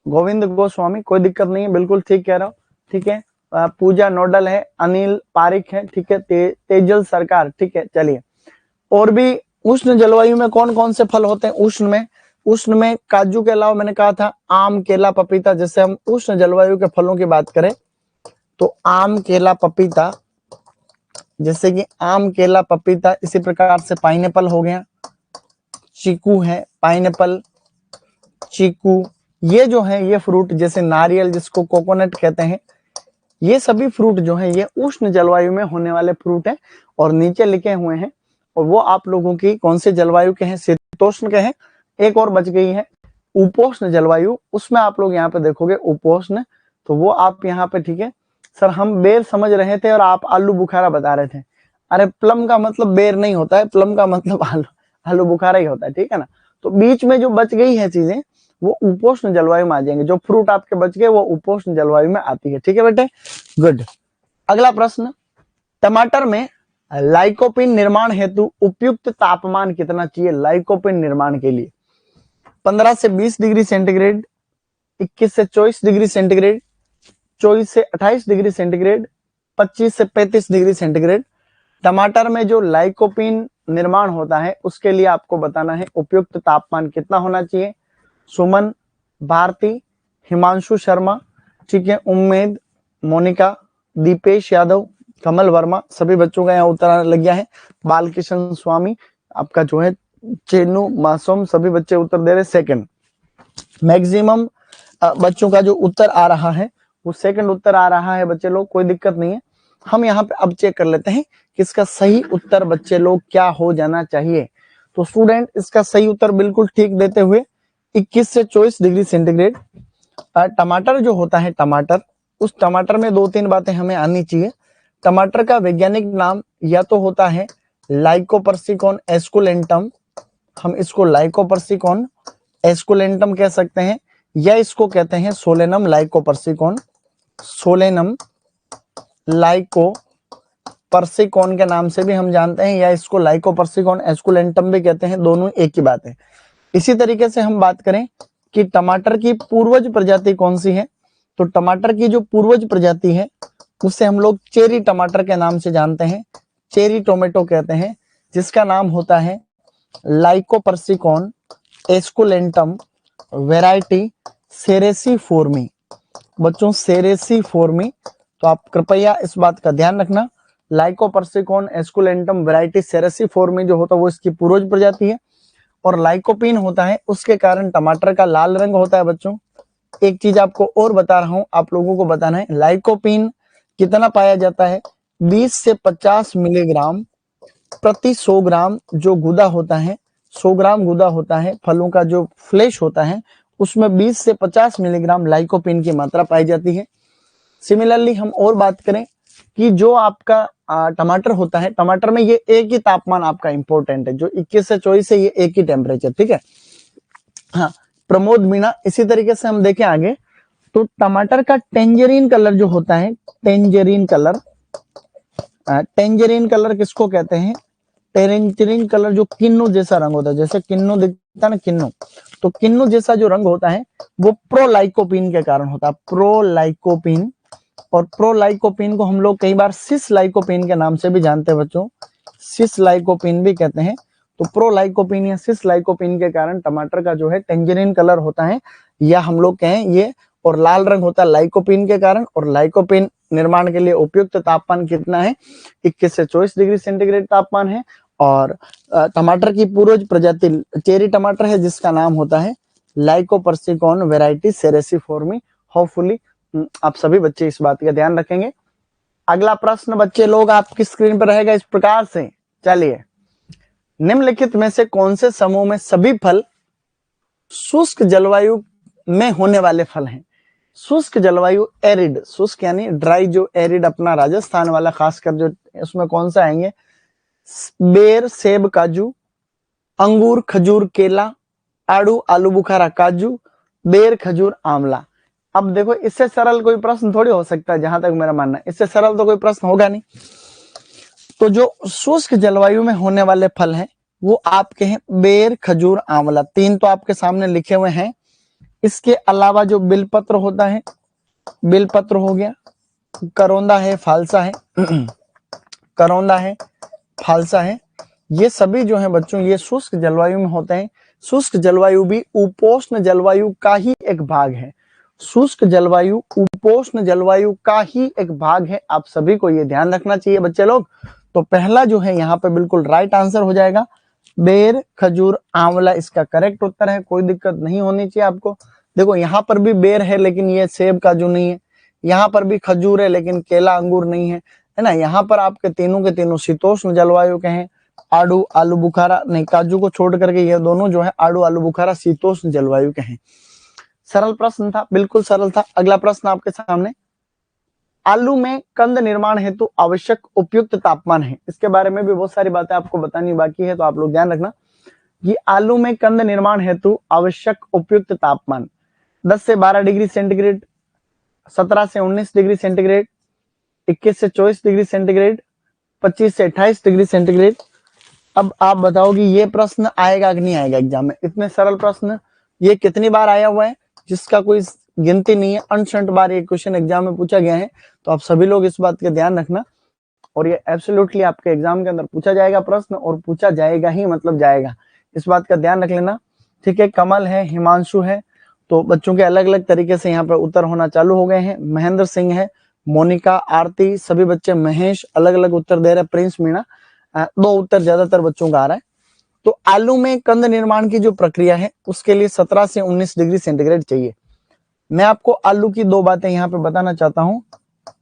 Speaker 1: गोविंद गोस्वामी, कोई दिक्कत नहीं है, बिल्कुल ठीक कह रहा हूँ, ठीक है। पूजा नोडल है, अनिल पारिक है, ठीक है। तेजल सरकार, ठीक है। चलिए, और भी उष्ण जलवायु में कौन कौन से फल होते हैं? उष्ण में काजू के अलावा मैंने कहा था आम, केला, पपीता। जैसे हम उष्ण जलवायु के फलों की बात करें तो आम, केला, पपीता, जैसे कि आम, केला, पपीता। इसी प्रकार से पाइनएप्पल हो गया, चीकू है, पाइनएप्पल, चीकू, ये जो है ये फ्रूट, जैसे नारियल जिसको कोकोनट कहते हैं, ये सभी फ्रूट जो है ये उष्ण जलवायु में होने वाले फ्रूट हैं। और नीचे लिखे हुए हैं और वो आप लोगों की कौन से जलवायु के हैं? शीतोष्ण के हैं। एक और बच गई है उपोष्ण जलवायु, उसमें आप लोग यहाँ पे देखोगे उपोष्ण, तो वो आप यहाँ पे, ठीक है सर हम बेर समझ रहे थे और आप आलू बुखारा बता रहे थे। अरे प्लम का मतलब बेर नहीं होता है, प्लम का मतलब आलू बुखारा ही होता है, ठीक है ना। तो बीच में जो बच गई है चीजें वो उपोष्ण जलवायु में आ जाएंगे। जो फ्रूट आपके बच गए वो उपोष्ण जलवायु में आती है, ठीक है बेटे, गुड। अगला प्रश्न, टमाटर में लाइकोपिन निर्माण हेतु उपयुक्त तापमान कितना चाहिए? लाइकोपिन निर्माण के लिए 15 से 20 डिग्री सेंटीग्रेड, 21 से 24 डिग्री सेंटीग्रेड, 24 से 28 डिग्री सेंटीग्रेड, 25 से 35 डिग्री सेंटीग्रेड। टमाटर में जो लाइकोपिन निर्माण होता है उसके लिए आपको बताना है उपयुक्त तापमान कितना होना चाहिए। सुमन, भारती, हिमांशु शर्मा, ठीक है, उम्मीद, मोनिका, दीपेश यादव, कमल वर्मा, सभी बच्चों का यहाँ उत्तर आने लग गया है। बालकिशन स्वामी, आपका जो है चेनू, मासूम, सभी बच्चे उत्तर दे रहे। सेकंड मैक्सिमम बच्चों का जो उत्तर आ रहा है वो सेकंड उत्तर आ रहा है बच्चे लोग, कोई दिक्कत नहीं है। हम यहाँ पे अब चेक कर लेते हैं कि इसका सही उत्तर बच्चे लोग क्या हो जाना चाहिए। तो स्टूडेंट इसका सही उत्तर बिल्कुल ठीक देते हुए 21 से 24 डिग्री सेंटीग्रेड। टमाटर जो होता है, टमाटर, उस टमाटर में 2-3 बातें हमें आनी चाहिए। टमाटर का वैज्ञानिक नाम या तो होता है लाइकोपर्सिकॉन एस्कुलेंटम, हम इसको लाइकोपर्सिकॉन एस्कुलेंटम कह सकते हैं, या इसको कहते हैं सोलेनम लाइकोपर्सिकॉन, सोलेनम लाइकोपर्सिकॉन के नाम से भी हम जानते हैं, या इसको लाइकोपर्सिकॉन एस्कुलेंटम भी कहते हैं, दोनों एक ही बात है। इसी तरीके से हम बात करें कि टमाटर की पूर्वज प्रजाति कौन सी है, तो टमाटर की जो पूर्वज प्रजाति है उसे हम लोग चेरी टमाटर के नाम से जानते हैं, चेरी टोमेटो कहते हैं, जिसका नाम होता है लाइकोपर्सिकॉन एस्कुलेंटम वेराइटी सेरेसीफोर्मी। बच्चों सेरेसीफोर्मी, तो आप कृपया इस बात का ध्यान रखना, लाइकोपर्सिकॉन एस्कुलेंटम वेराइटी सेरेसीफोर्मी जो होता है वो इसकी पूर्वज प्रजाति है। और लाइकोपिन होता है, उसके कारण टमाटर का लाल रंग होता है। बच्चों एक चीज आपको और बता रहा हूं, आप लोगों को बताना है, लाइकोपिन कितना पाया जाता है? 20 से 50 मिलीग्राम प्रति 100 ग्राम जो गुदा होता है, 100 ग्राम गुदा होता है, फलों का जो फ्लेश होता है उसमें 20 से 50 मिलीग्राम लाइकोपिन की मात्रा पाई जाती है। सिमिलरली हम और बात करें कि जो आपका टमाटर होता है, टमाटर में ये एक ही तापमान आपका इंपॉर्टेंट है, जो 21 से 24 है ये एक ही टेम्परेचर, ठीक है। हाँ प्रमोद मीणा, इसी तरीके से हम देखें आगे तो टमाटर का टेंजरीन कलर जो होता है, टेंजरीन कलर, टेंजरीन कलर किसको कहते हैं? टेंजरीन कलर जो किन्नू जैसा रंग होता है, जैसे किन्नू दिखता है ना, किन्नू, तो किन्नू जैसा जो रंग होता है वो प्रोलाइकोपिन के कारण होता है, प्रोलाइकोपिन। और प्रोलाइकोपिन को हम लोग कई बार सिस लाइकोपिन के नाम से भी जानते हैं बच्चों, सिस लाइकोपिन भी कहते हैं। तो प्रोलाइकोपिन या सिस लाइकोपिन के कारण टमाटर का जो है टेंजरीन कलर होता है, या हम लोग कहें ये, और लाल रंग होता है लाइकोपिन के कारण। और लाइकोपिन निर्माण के लिए उपयुक्त तापमान कितना है? 21 से 24 डिग्री सेंटीग्रेड तापमान है। और टमाटर की पूर्वज प्रजाति चेरी टमाटर है जिसका नाम होता है लाइकोपर्सिकॉन वेराइटी सेरेसीफोर्मी। होपफुली आप सभी बच्चे इस बात का ध्यान रखेंगे। अगला प्रश्न बच्चे लोग आपकी स्क्रीन पर रहेगा इस प्रकार से, चलिए, निम्नलिखित में से कौन से समूह में सभी फल शुष्क जलवायु में होने वाले फल हैं? शुष्क जलवायु, एरिड, शुष्क यानी ड्राई, जो एरिड अपना राजस्थान वाला खासकर, जो उसमें कौन सा आएंगे? बेर, सेब, काजू, अंगूर, खजूर, केला, आड़ू, आलू बुखारा, काजू, बेर, खजूर, आंवला। अब देखो इससे सरल कोई प्रश्न थोड़ी हो सकता है, जहां तक मेरा मानना है, इससे सरल तो कोई प्रश्न होगा नहीं। तो जो शुष्क जलवायु में होने वाले फल हैं वो आपके हैं बेर, खजूर, आंवला, तीन तो आपके सामने लिखे हुए हैं। इसके अलावा जो बिलपत्र होता है, बिलपत्र हो गया, करौंदा है, फालसा है, करौंदा है, फालसा है, ये सभी जो है बच्चों ये शुष्क जलवायु में होते हैं। शुष्क जलवायु भी उपोष्ण जलवायु का ही एक भाग है। शुष्क जलवायु उपोष्ण जलवायु का ही एक भाग है। आप सभी को ये ध्यान रखना चाहिए बच्चे लोग। तो पहला जो है यहाँ पे बिल्कुल राइट आंसर हो जाएगा, बेर, खजूर, आंवला इसका करेक्ट उत्तर है। कोई दिक्कत नहीं होनी चाहिए आपको। देखो यहाँ पर भी बेर है लेकिन ये सेब काजू नहीं है, यहाँ पर भी खजूर है लेकिन केला अंगूर नहीं है ना। यहाँ पर आपके तीनों के तीनों शीतोष्ण जलवायु के हैं। आड़ू आलू बुखारा नहीं, काजू को छोड़ करके ये दोनों जो है आड़ू आलू बुखारा शीतोष्ण जलवायु के हैं। सरल प्रश्न था, बिल्कुल सरल था। अगला प्रश्न आपके सामने, आलू में कंद निर्माण हेतु आवश्यक उपयुक्त तापमान है। इसके बारे में भी बहुत सारी बातें आपको बतानी बाकी है, तो आप लोग ध्यान रखना कि आलू में कंद निर्माण हेतु आवश्यक उपयुक्त तापमान 10 से 12 डिग्री सेंटीग्रेड, 17 से 19 डिग्री सेंटीग्रेड, 21 से 24 डिग्री सेंटीग्रेड, 25 से 28 डिग्री सेंटीग्रेड। अब आप बताओ कि ये प्रश्न आएगा कि नहीं आएगा एग्जाम में। इतने सरल प्रश्न ये कितनी बार आया हुआ है जिसका कोई गिनती नहीं है। अनसंट बार ये क्वेश्चन एग्जाम में पूछा गया है। तो आप सभी लोग इस बात का ध्यान रखना, और ये एब्सोल्युटली आपके एग्जाम के अंदर पूछा जाएगा प्रश्न, और पूछा जाएगा ही मतलब जाएगा, इस बात का ध्यान रख लेना। ठीक है, कमल है, हिमांशु है, तो बच्चों के अलग अलग तरीके से यहाँ पे उत्तर होना चालू हो गए हैं। महेंद्र सिंह है, मोनिका, आरती, सभी बच्चे, महेश अलग अलग उत्तर दे रहे हैं, प्रिंस, मीणा 2 उत्तर ज्यादातर बच्चों का आ रहा है। तो आलू में कंद निर्माण की जो प्रक्रिया है उसके लिए 17 से 19 डिग्री सेंटीग्रेड चाहिए। मैं आपको आलू की 2 बातें यहाँ पे बताना चाहता हूँ।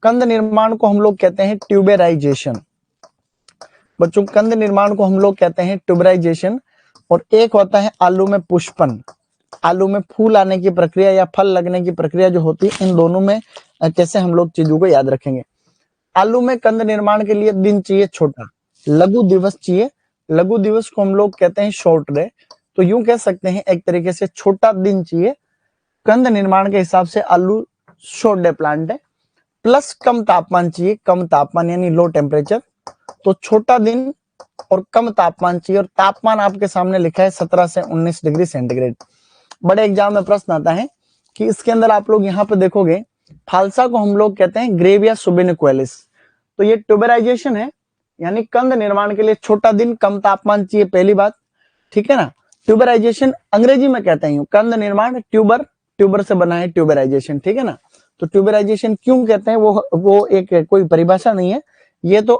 Speaker 1: कंद निर्माण को हम लोग कहते हैं ट्यूबेराइजेशन। बच्चों, कंद निर्माण को हम लोग कहते हैं ट्यूबराइजेशन, और एक होता है आलू में पुष्पन। आलू में फूल आने की प्रक्रिया या फल लगने की प्रक्रिया जो होती है, इन दोनों में कैसे हम लोग चीजों को याद रखेंगे। आलू में कंद निर्माण के लिए दिन चाहिए छोटा, लघु दिवस चाहिए। लघु दिवस को हम लोग कहते हैं शॉर्ट डे। तो यूं कह सकते हैं एक तरीके से छोटा दिन चाहिए। कंद निर्माण के हिसाब से आलू शॉर्ट डे प्लांट है। प्लस कम तापमान चाहिए, कम तापमान यानी लो टेम्परेचर। तो छोटा दिन और कम तापमान चाहिए, और तापमान आपके सामने लिखा है 17 से 19 डिग्री सेंटीग्रेड। बड़े एग्जाम में प्रश्न आता है कि इसके अंदर आप लोग यहाँ पे देखोगे फालसा को हम लोग कहते हैं ग्रेविया सुबिनिक्वेलिस। तो ये ट्यूबराइजेशन है, यानी कंद निर्माण के लिए छोटा दिन, कम तापमान चाहिए, पहली बात। ठीक है ना। ट्यूबराइजेशन अंग्रेजी में कहते हैं कंद निर्माण, ट्यूबर से बना है ट्यूबराइजेशन। ठीक है ना। तो ट्यूबराइजेशन क्यों कहते हैं वो एक कोई परिभाषा नहीं है, ये तो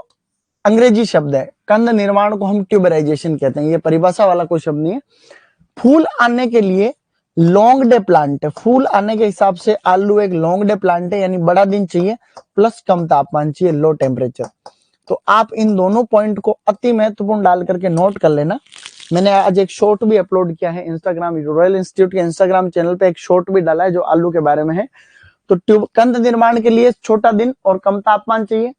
Speaker 1: अंग्रेजी शब्द है। कंद निर्माण को हम ट्यूबराइजेशन कहते हैं, ये परिभाषा वाला कोई शब्द नहीं है। फूल आने के लिए लॉन्ग डे प्लांट है। फूल आने के हिसाब से आलू एक लॉन्ग डे प्लांट है, यानी बड़ा दिन चाहिए, प्लस कम तापमान चाहिए, लो टेम्परेचर। तो आप इन दोनों पॉइंट को अति महत्वपूर्ण डाल करके नोट कर लेना। मैंने आज एक शॉर्ट भी अपलोड किया है इंस्टाग्राम, रॉयल इंस्टीट्यूट के इंस्टाग्राम चैनल पे एक शॉर्ट भी डाला है जो आलू के बारे में है। तो कंद निर्माण के लिए छोटा दिन और कम तापमान चाहिए,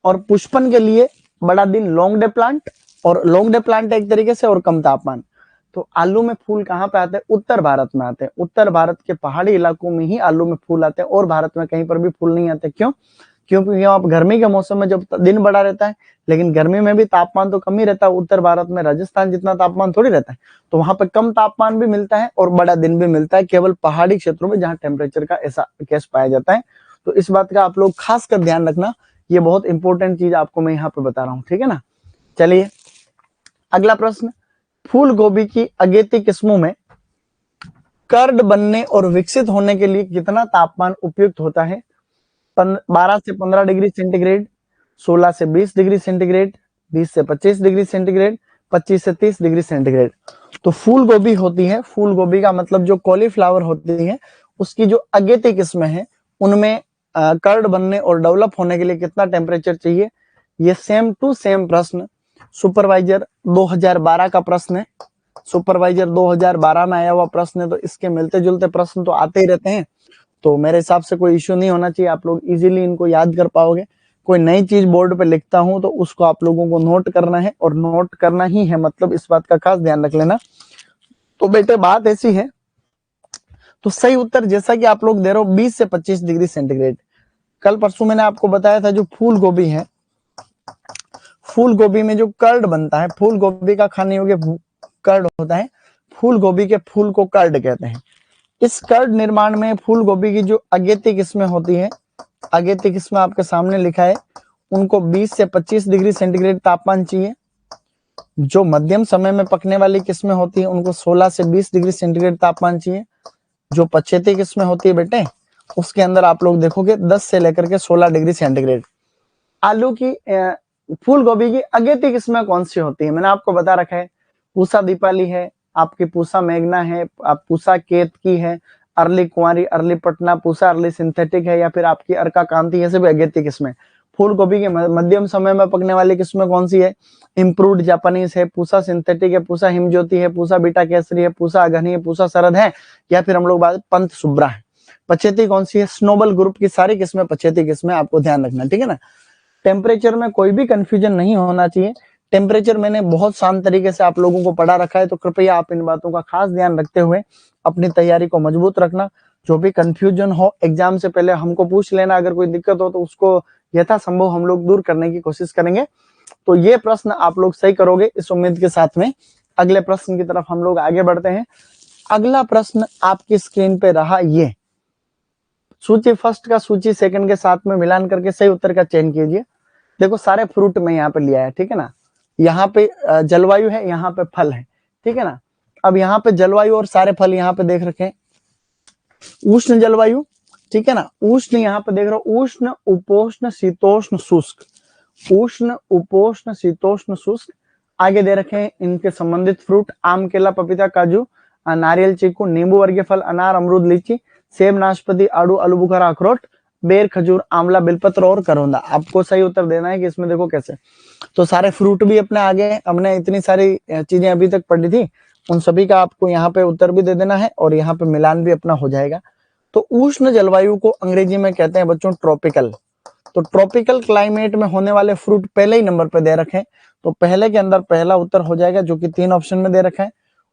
Speaker 1: और पुष्पन के लिए बड़ा दिन, लॉन्ग डे प्लांट, और लॉन्ग डे प्लांट एक तरीके से, और कम तापमान। तो आलू में फूल कहाँ पे आते हैं? उत्तर भारत में आते हैं। उत्तर भारत के पहाड़ी इलाकों में ही आलू में फूल आते हैं, और भारत में कहीं पर भी फूल नहीं आते। क्यों? क्योंकि यहाँ गर्मी के मौसम में जब दिन बड़ा रहता है, लेकिन गर्मी में भी तापमान तो कम ही रहता है। उत्तर भारत में राजस्थान जितना तापमान थोड़ी रहता है, तो वहां पे कम तापमान भी मिलता है और बड़ा दिन भी मिलता है, केवल पहाड़ी क्षेत्रों में जहाँ टेम्परेचर का ऐसा केस पाया जाता है। तो इस बात का आप लोग खास कर ध्यान रखना, ये बहुत इंपॉर्टेंट चीज आपको मैं यहाँ पे बता रहा हूँ। ठीक है ना। चलिए अगला प्रश्न, फूल गोभी की अगेती किस्मों में कर्ड बनने और विकसित होने के लिए कितना तापमान उपयुक्त होता है? 12 से 15 डिग्री सेंटीग्रेड, 16 से 20 डिग्री सेंटीग्रेड, 20 से 25 डिग्री सेंटीग्रेड, 25 से 30 डिग्री सेंटीग्रेड। तो फूल गोभी होती है, फूल गोभी का मतलब जो कॉलीफ्लावर होती है, उसकी जो अगेती किस्में हैं उनमें कर्ड बनने और डेवलप होने के लिए कितना टेम्परेचर चाहिए? ये सेम टू सेम प्रश्न सुपरवाइजर 2012 का प्रश्न है। सुपरवाइजर 2012 में आया हुआ प्रश्न है, तो इसके मिलते जुलते प्रश्न तो आते ही रहते हैं। तो मेरे हिसाब से कोई इश्यू नहीं होना चाहिए, आप लोग इजीली इनको याद कर पाओगे। कोई नई चीज बोर्ड पे लिखता हूं तो उसको आप लोगों को नोट करना है, और नोट करना ही है, मतलब इस बात का खास ध्यान रख लेना। तो बेटे बात ऐसी है, तो सही उत्तर जैसा कि आप लोग दे रहे हो 20 से 25 डिग्री सेंटीग्रेड। कल परसों मैंने आपको बताया था जो फूल गोभी है, फूल गोभी में जो कर्ड बनता है, फूल गोभी का खाने योग्य कर्ड होता है, फूल गोभी के फूल को कर्ड कहते हैं। इस कर्ड निर्माण में फूल गोभी की जो अगेती किस्में होती है, अगेती किस्में आपके सामने लिखा है, उनको 20 से 25 डिग्री सेंटीग्रेड तापमान चाहिए। जो मध्यम समय में पकने वाली किस्में होती है उनको 16 से 20 डिग्री सेंटीग्रेड तापमान चाहिए। जो पछेती किस्में होती है बेटे उसके अंदर आप लोग देखोगे 10 से लेकर के 16 डिग्री सेंटीग्रेड। आलू की फूल गोभी की अगेती किस्में कौन सी होती है? मैंने आपको बता रखा है, पूसा दीपाली है, आपकी पूसा मेघना है, पूसा केतकी है, अर्ली कुंवारी, early Patna, Pusa early synthetic है, या फिर आपकी अर्का कांति, ये सभी अगेती किस्में। फूल गोभी के मध्यम समय में पकने वाली किस्में कौन सी है? इम्प्रूव्ड जापानीज है, पूसा सिंथेटिक है, पूसा हिमज्योति है, पूसा बीटा केसरी है, पूसा अघनी है, पूसा शरद है, या फिर हम लोग बात पंत सुब्रा है। पछेती कौन सी है? स्नोबल ग्रुप की सारी किस्में पछेती किस्में, आपको ध्यान रखना, ठीक है ना। टेम्परेचर में कोई भी कंफ्यूजन नहीं होना चाहिए। टेम्परेचर मैंने बहुत शांत तरीके से आप लोगों को पढ़ा रखा है, तो कृपया आप इन बातों का खास ध्यान रखते हुए अपनी तैयारी को मजबूत रखना। जो भी कंफ्यूजन हो एग्जाम से पहले हमको पूछ लेना, अगर कोई दिक्कत हो तो उसको यथासंभव हम लोग दूर करने की कोशिश करेंगे। तो ये प्रश्न आप लोग सही करोगे इस उम्मीद के साथ में अगले प्रश्न की तरफ हम लोग आगे बढ़ते हैं। अगला प्रश्न आपकी स्क्रीन पे रहा ये, सूची फर्स्ट का सूची सेकंड के साथ में मिलान करके सही उत्तर का चयन कीजिए। देखो सारे फ्रूट में यहाँ पे लिया है, ठीक है ना। यहाँ पे जलवायु है, यहाँ पे फल है, ठीक है ना। अब यहाँ पे जलवायु और सारे फल यहाँ पे देख रखे हैं। उष्ण जलवायु, ठीक है ना। उष्ण यहाँ पे देख रहे हो, उष्ण उपोष्ण शीतोष्ण शुष्क, उष्ण उपोष्ण शीतोष्ण शुष्क। आगे दे रखे हैं इनके संबंधित फ्रूट, आम, केला, पपीता, काजू, नारियल, चीकू, नींबू वर्गीय फल, अनार, अमरूद, लीची, सेब, नाशपाती, आड़ू, आलू बुखारा, अखरोट, बेर, खजूर, आंवला, बिलपत्र और करौंदा। आपको सही उत्तर देना है कि इसमें देखो कैसे। तो सारे फ्रूट भी अपने आगे, हमने इतनी सारी चीजें अभी तक पढ़ी थी, उन सभी का आपको यहाँ पे उत्तर भी दे देना है और यहाँ पे मिलान भी अपना हो जाएगा। तो उष्ण जलवायु को अंग्रेजी में कहते हैं बच्चों ट्रॉपिकल। तो ट्रॉपिकल क्लाइमेट में होने वाले फ्रूट पहले ही नंबर पे दे रखे हैं, तो पहले के अंदर पहला उत्तर हो जाएगा जो कि 3 ऑप्शन में दे रखा है।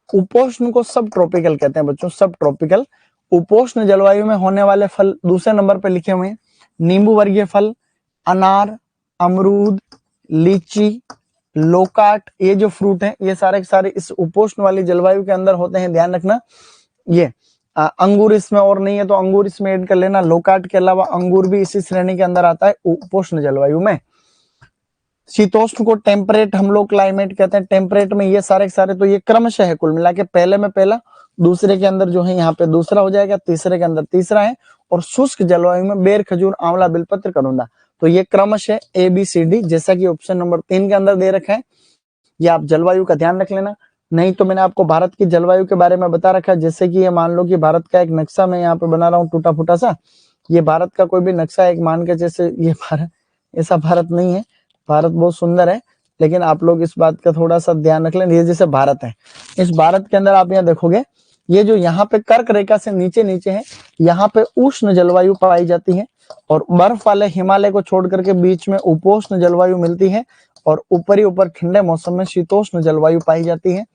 Speaker 1: उपोष्ण को सब ट्रॉपिकल कहते हैं बच्चों, सब ट्रॉपिकल। उपोष्ण जलवायु में होने वाले फल दूसरे नंबर पे लिखे हुए हैं, नींबू वर्गीय फल, अनार, अमरूद, लीची, लोकाट, ये जो फ्रूट है ये सारे के सारे इस उपोष्ण वाली जलवायु के अंदर होते हैं, ध्यान रखना। ये अंगूर इसमें और नहीं है तो अंगूर इसमें ऐड कर लेना। लोकाट के अलावा अंगूर भी इसी श्रेणी के अंदर आता है उपोष्ण जलवायु में। शीतोष्ण को टेम्परेट हम लोग क्लाइमेट कहते हैं। टेम्परेट में ये सारे के सारे, तो ये क्रमशः है कुल मिला के, पहले में पहला, दूसरे के अंदर जो है यहाँ पे दूसरा हो जाएगा, तीसरे के अंदर तीसरा है। और शुष्क जलवायु में बेर, खजूर, आंवला, बिलपत्र, करौंदा। तो ये क्रमशः ABCD जैसा कि ऑप्शन नंबर 3 के अंदर दे रखा है। ये आप जलवायु का ध्यान रख लेना। नहीं तो मैंने आपको भारत की जलवायु के बारे में बता रखा है, जैसे कि ये मान लो कि भारत का एक नक्शा मैं यहाँ पे बना रहा हूँ टूटा फूटा सा। ये भारत का कोई भी नक्शा एक मान के, जैसे ये भारत, ऐसा भारत नहीं है, भारत बहुत सुंदर है, लेकिन आप लोग इस बात का थोड़ा सा ध्यान रख लें। ये जैसे भारत है, इस भारत के अंदर आप यहाँ देखोगे, ये जो यहाँ पे कर्क रेखा से नीचे नीचे है, यहाँ पे उष्ण जलवायु पाई जाती है, और बर्फ वाले हिमालय को छोड़ करके बीच में उपोष्ण जलवायु मिलती है, और ऊपर ही ऊपर ठंडे मौसम में शीतोष्ण जलवायु पाई जाती है।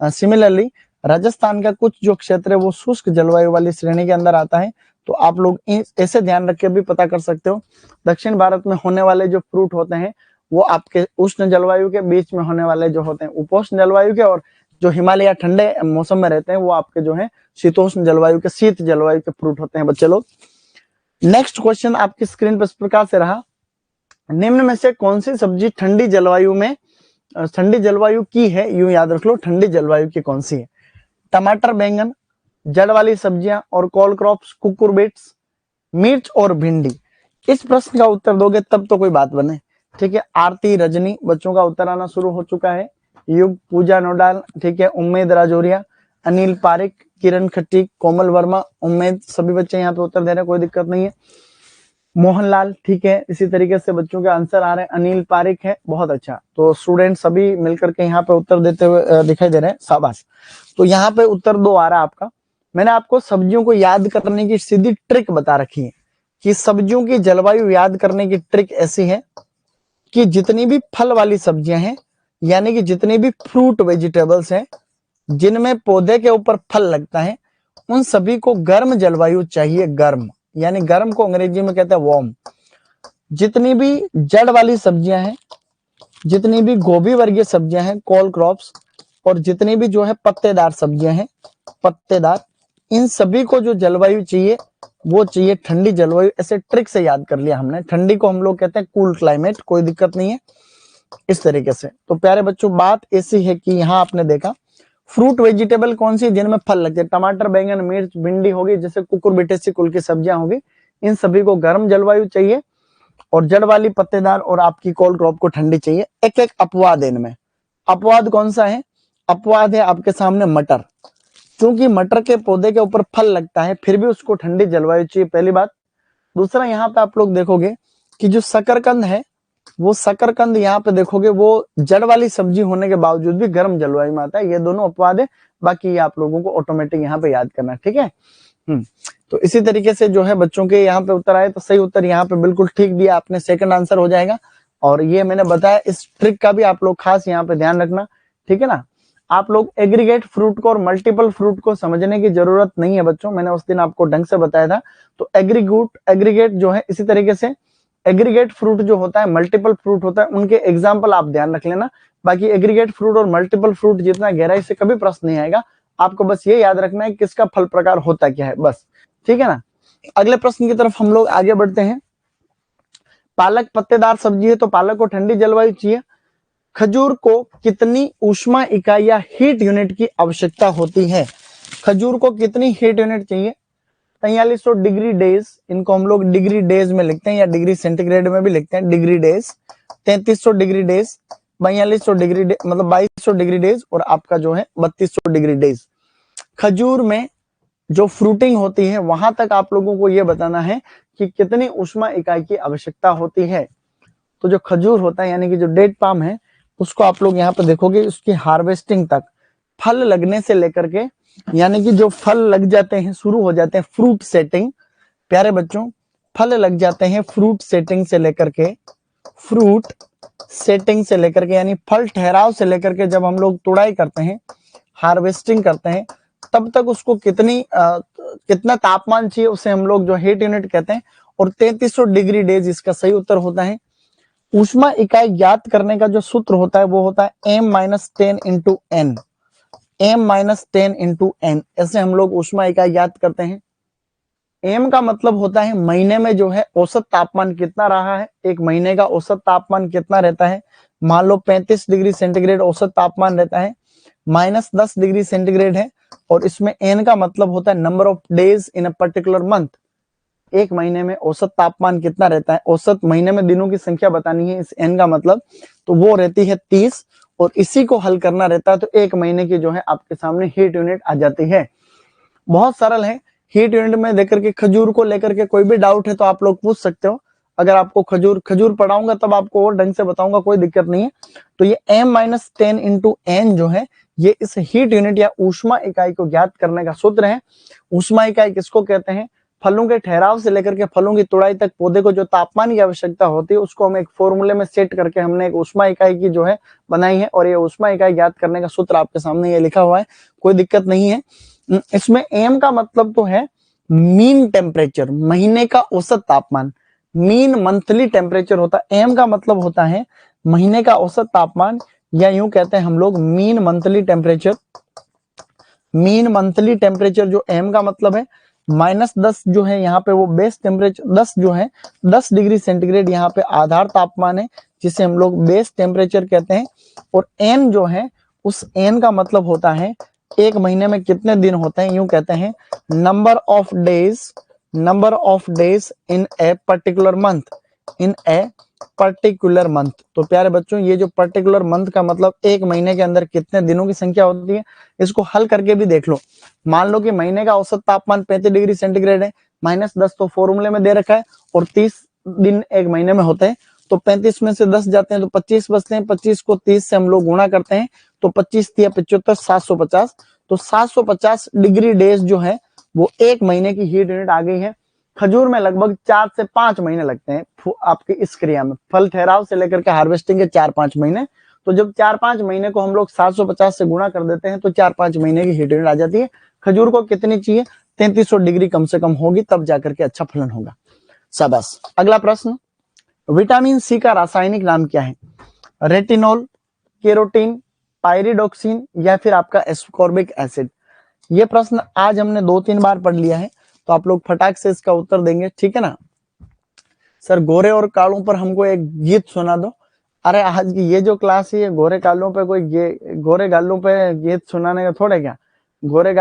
Speaker 1: सिमिलरली राजस्थान का कुछ जो क्षेत्र है वो शुष्क जलवायु वाली श्रेणी के अंदर आता है। तो आप लोग ऐसे ध्यान रख के भी पता कर सकते हो। दक्षिण भारत में होने वाले जो फ्रूट होते हैं वो आपके उष्ण जलवायु के, बीच में होने वाले जो होते हैं उपोष्ण जलवायु के, और जो हिमालय या ठंडे मौसम में रहते हैं वो आपके जो है शीतोष्ण जलवायु के, शीत जलवायु के फ्रूट होते हैं बच्चे लोग। नेक्स्ट क्वेश्चन आपकी स्क्रीन पर इस प्रकार से रहा, निम्न में से कौन सी सब्जी ठंडी जलवायु में, ठंडी जलवायु की है, यूं याद रख लो, ठंडी जलवायु की कौन सी है? टमाटर, बैंगन, जड़ वाली सब्जियां और कॉल क्रॉप्स, कुकुरबिट्स, मिर्च और भिंडी। इस प्रश्न का उत्तर दोगे तब तो कोई बात बने, ठीक है। आरती, रजनी, बच्चों का उत्तर आना शुरू हो चुका है। युग, पूजा नोडाल, ठीक है, उम्मेद राजौरिया, अनिल पारिक, किरण खट्टी, कोमल वर्मा, उम्मेद, सभी बच्चे यहाँ पे उत्तर दे रहे हैं, कोई दिक्कत नहीं है। मोहनलाल, ठीक है, इसी तरीके से बच्चों के आंसर आ रहे हैं। अनिल पारिक है, बहुत अच्छा। तो स्टूडेंट सभी मिलकर के यहाँ पे उत्तर देते हुए दिखाई दे रहे हैं, शाबाश। तो यहाँ पे उत्तर 2 आ रहा है आपका। मैंने आपको सब्जियों को याद करने की सीधी ट्रिक बता रखी है कि सब्जियों की जलवायु याद करने की ट्रिक ऐसी है कि जितनी भी फल वाली सब्जियां हैं, यानी कि जितनी भी फ्रूट वेजिटेबल्स हैं जिनमें पौधे के ऊपर फल लगता है, उन सभी को गर्म जलवायु चाहिए, गर्म, यानी गर्म को अंग्रेजी में कहते हैं वार्म। जितनी भी जड़ वाली सब्जियां हैं, जितनी भी गोभी वर्गीय सब्जियां हैं, कॉल क्रॉप्स, और जितनी भी जो है पत्तेदार सब्जियां हैं, पत्तेदार, इन सभी को जो जलवायु चाहिए वो चाहिए ठंडी जलवायु। ऐसे ट्रिक से याद कर लिया हमने। ठंडी को हम लोग कहते हैं कूल क्लाइमेट, कोई दिक्कत नहीं है। इस तरीके से। तो प्यारे बच्चों बात ऐसी है कि यहाँ आपने देखा फ्रूट वेजिटेबल कौन सी जिनमें फल लगते हैं, टमाटर, बैंगन, मिर्च, भिंडी होगी, जैसे कुकुरबिटेसी कुल की सब्जियां होगी, इन सभी को गर्म जलवायु चाहिए और जड़ वाली पत्तेदार और आपकी कोल्ड क्रॉप को ठंडी चाहिए। एक एक अपवाद इनमें, अपवाद कौन सा है, अपवाद है आपके सामने मटर, क्योंकि मटर के पौधे के ऊपर फल लगता है फिर भी उसको ठंडी जलवायु चाहिए, पहली बात। दूसरा यहाँ पे आप लोग देखोगे कि जो शकरकंद है वो शकरकंद यहाँ पे देखोगे वो जड़ वाली सब्जी होने के बावजूद भी गर्म जलवायु में आता है। ये दोनों अपवाद है, बाकी ये आप लोगों को ऑटोमेटिक यहाँ पे याद करना है, ठीक है। तो इसी तरीके से जो है बच्चों के यहाँ पे उत्तर आए, तो सही उत्तर यहाँ पे बिल्कुल ठीक दिया आपने, सेकंड आंसर हो जाएगा। और ये मैंने बताया, इस ट्रिक का भी आप लोग खास यहाँ पे ध्यान रखना, ठीक है ना। आप लोग एग्रीगेट फ्रूट को और मल्टीपल फ्रूट को समझने की जरूरत नहीं है बच्चों, मैंने उस दिन आपको ढंग से बताया था। तो एग्रीगेट जो है, इसी तरीके से एग्रीगेट फ्रूट जो होता है, मल्टीपल फ्रूट होता है, उनके एग्जाम्पल आप ध्यान रख लेना। बाकी एग्रीगेट फ्रूट और मल्टीपल फ्रूट जितना गहराई से कभी प्रश्न नहीं आएगा, आपको बस ये याद रखना है किसका फल प्रकार होता क्या है, बस, ठीक है ना। अगले प्रश्न की तरफ हम लोग आगे बढ़ते हैं। पालक पत्तेदार सब्जी है तो पालक को ठंडी जलवायु चाहिए। खजूर को कितनी ऊष्मा इकाई या हीट यूनिट की आवश्यकता होती है, खजूर को कितनी हीट यूनिट चाहिए, 4300 डिग्री डेज, इनको हम लोग डिग्री डेज में लिखते हैं या डिग्री सेंटीग्रेड में भी लिखते हैं, degree days, 3300 degree days, 4200 degree मतलब 2200 डिग्री डेज और आपका जो है 3200 डिग्री डेज। खजूर में जो फ्रूटिंग होती है वहां तक आप लोगों को यह बताना है कि कितनी ऊष्मा इकाई की आवश्यकता होती है। तो जो खजूर होता है यानी कि जो डेट पाम है, उसको आप लोग यहाँ पे देखोगे, उसकी हार्वेस्टिंग तक, फल लगने से लेकर के, यानी कि जो फल लग जाते हैं, शुरू हो जाते हैं फ्रूट सेटिंग, प्यारे बच्चों फल लग जाते हैं फ्रूट सेटिंग से लेकर के, फ्रूट सेटिंग से लेकर के यानी फल ठहराव से लेकर के जब हम लोग तुड़ाई करते हैं, हार्वेस्टिंग करते हैं, तब तक उसको कितना तापमान चाहिए उसे हम लोग जो हीट यूनिट कहते हैं। और 3300 डिग्री डेज इसका सही उत्तर होता है। ऊष्मा इकाई ज्ञात करने का जो सूत्र होता है वो होता है m-10 into n, m-10 into n, ऐसे हम लोग ऊष्मा इकाई ज्ञात करते हैं। m का मतलब होता है महीने में जो है औसत तापमान कितना रहा है, एक महीने का औसत तापमान कितना रहता है। मान लो 35 डिग्री सेंटीग्रेड औसत तापमान रहता है, -10 डिग्री सेंटीग्रेड है, और इसमें n का मतलब होता है number of days in a particular month, एक महीने में औसत तापमान कितना रहता है, औसत महीने में दिनों की संख्या बतानी है इस n का मतलब, तो वो रहती है 30, और इसी को हल करना रहता है। तो एक महीने की जो है आपके सामने हीट यूनिट आ जाती है। बहुत सरल है। हीट यूनिट में देकर के खजूर को लेकर के कोई भी डाउट है तो आप लोग पूछ सकते हो, अगर आपको खजूर पढ़ाऊंगा तब आपको और ढंग से बताऊंगा, कोई दिक्कत नहीं है। तो ये m-10 इंटू n जो है ये इस हीट यूनिट या ऊष्मा इकाई को ज्ञात करने का सूत्र है। ऊष्मा इकाई किसको कहते हैं, फलों के ठहराव से लेकर के फलों की तुड़ाई तक पौधे को जो तापमान की आवश्यकता होती है उसको हम एक फॉर्मूले में सेट करके हमने एक ऊष्मा इकाई की जो है बनाई है, और ये ऊष्मा इकाई ज्ञात करने का सूत्र आपके सामने ये लिखा हुआ है, कोई दिक्कत नहीं है। इसमें एम का मतलब तो है मीन टेम्परेचर, महीने का औसत तापमान, मीन मंथली टेम्परेचर होता है, एम का मतलब होता है महीने का औसत तापमान, या यूं कहते हैं हम लोग mean monthly temperature. Mean monthly temperature जो एम का मतलब है, -10 जो है यहाँ पे वो बेस टेम्परेचर, 10 जो है 10 डिग्री सेंटीग्रेड यहाँ पे आधार तापमान है जिसे हम लोग बेस टेम्परेचर कहते हैं। और एन जो है उस एन का मतलब होता है एक महीने में कितने दिन होते हैं, यूं कहते हैं number of days in a particular month, in a particular month. तो प्यारे बच्चों ये जो पर्टिकुलर मंथ का मतलब एक महीने के अंदर कितने दिनों की संख्या होती है, इसको हल करके भी देख लो। मान लो कि महीने का औसत तापमान 35 डिग्री सेंटीग्रेड है, -10 तो फॉर्मूले में दे रखा है, और 30 दिन एक महीने में होते हैं, तो 35 में से 10 जाते हैं तो 25 बचते हैं, 25 को 30 से हम लोग गुणा करते हैं तो 25 या 75 750, तो 750 डिग्री डेज जो है वो एक महीने की हीट यूनिट आ गई है। खजूर में लगभग 4 से 5 महीने लगते हैं आपकी इस क्रिया में, फल ठहराव से लेकर के हार्वेस्टिंग के 4-5 महीने। तो जब 4-5 महीने को हम लोग 750 से गुणा कर देते हैं तो 4-5 महीने की हीट यूनिट आ जाती है। खजूर को कितनी चाहिए, 3300 डिग्री कम से कम होगी, तब जाकर के अच्छा फलन होगा। शाबाश। अगला प्रश्न, विटामिन सी का रासायनिक नाम क्या है, रेटिनॉल, केरोटीन, पायरिडोक्सिन या फिर आपका एस्कॉर्बिक एसिड। ये प्रश्न आज हमने 2-3 बार पढ़ लिया है, तो आप लोग फटाक से इसका उत्तर देंगे, ठीक है ना। सर गोरे और कालों पर हमको एक गीत सुना दो, अरे आज की ये जो क्लास है, गोरे गालों पे कोई गोरे गालों पे गीत सुनाने का थोड़े क्या, गोरे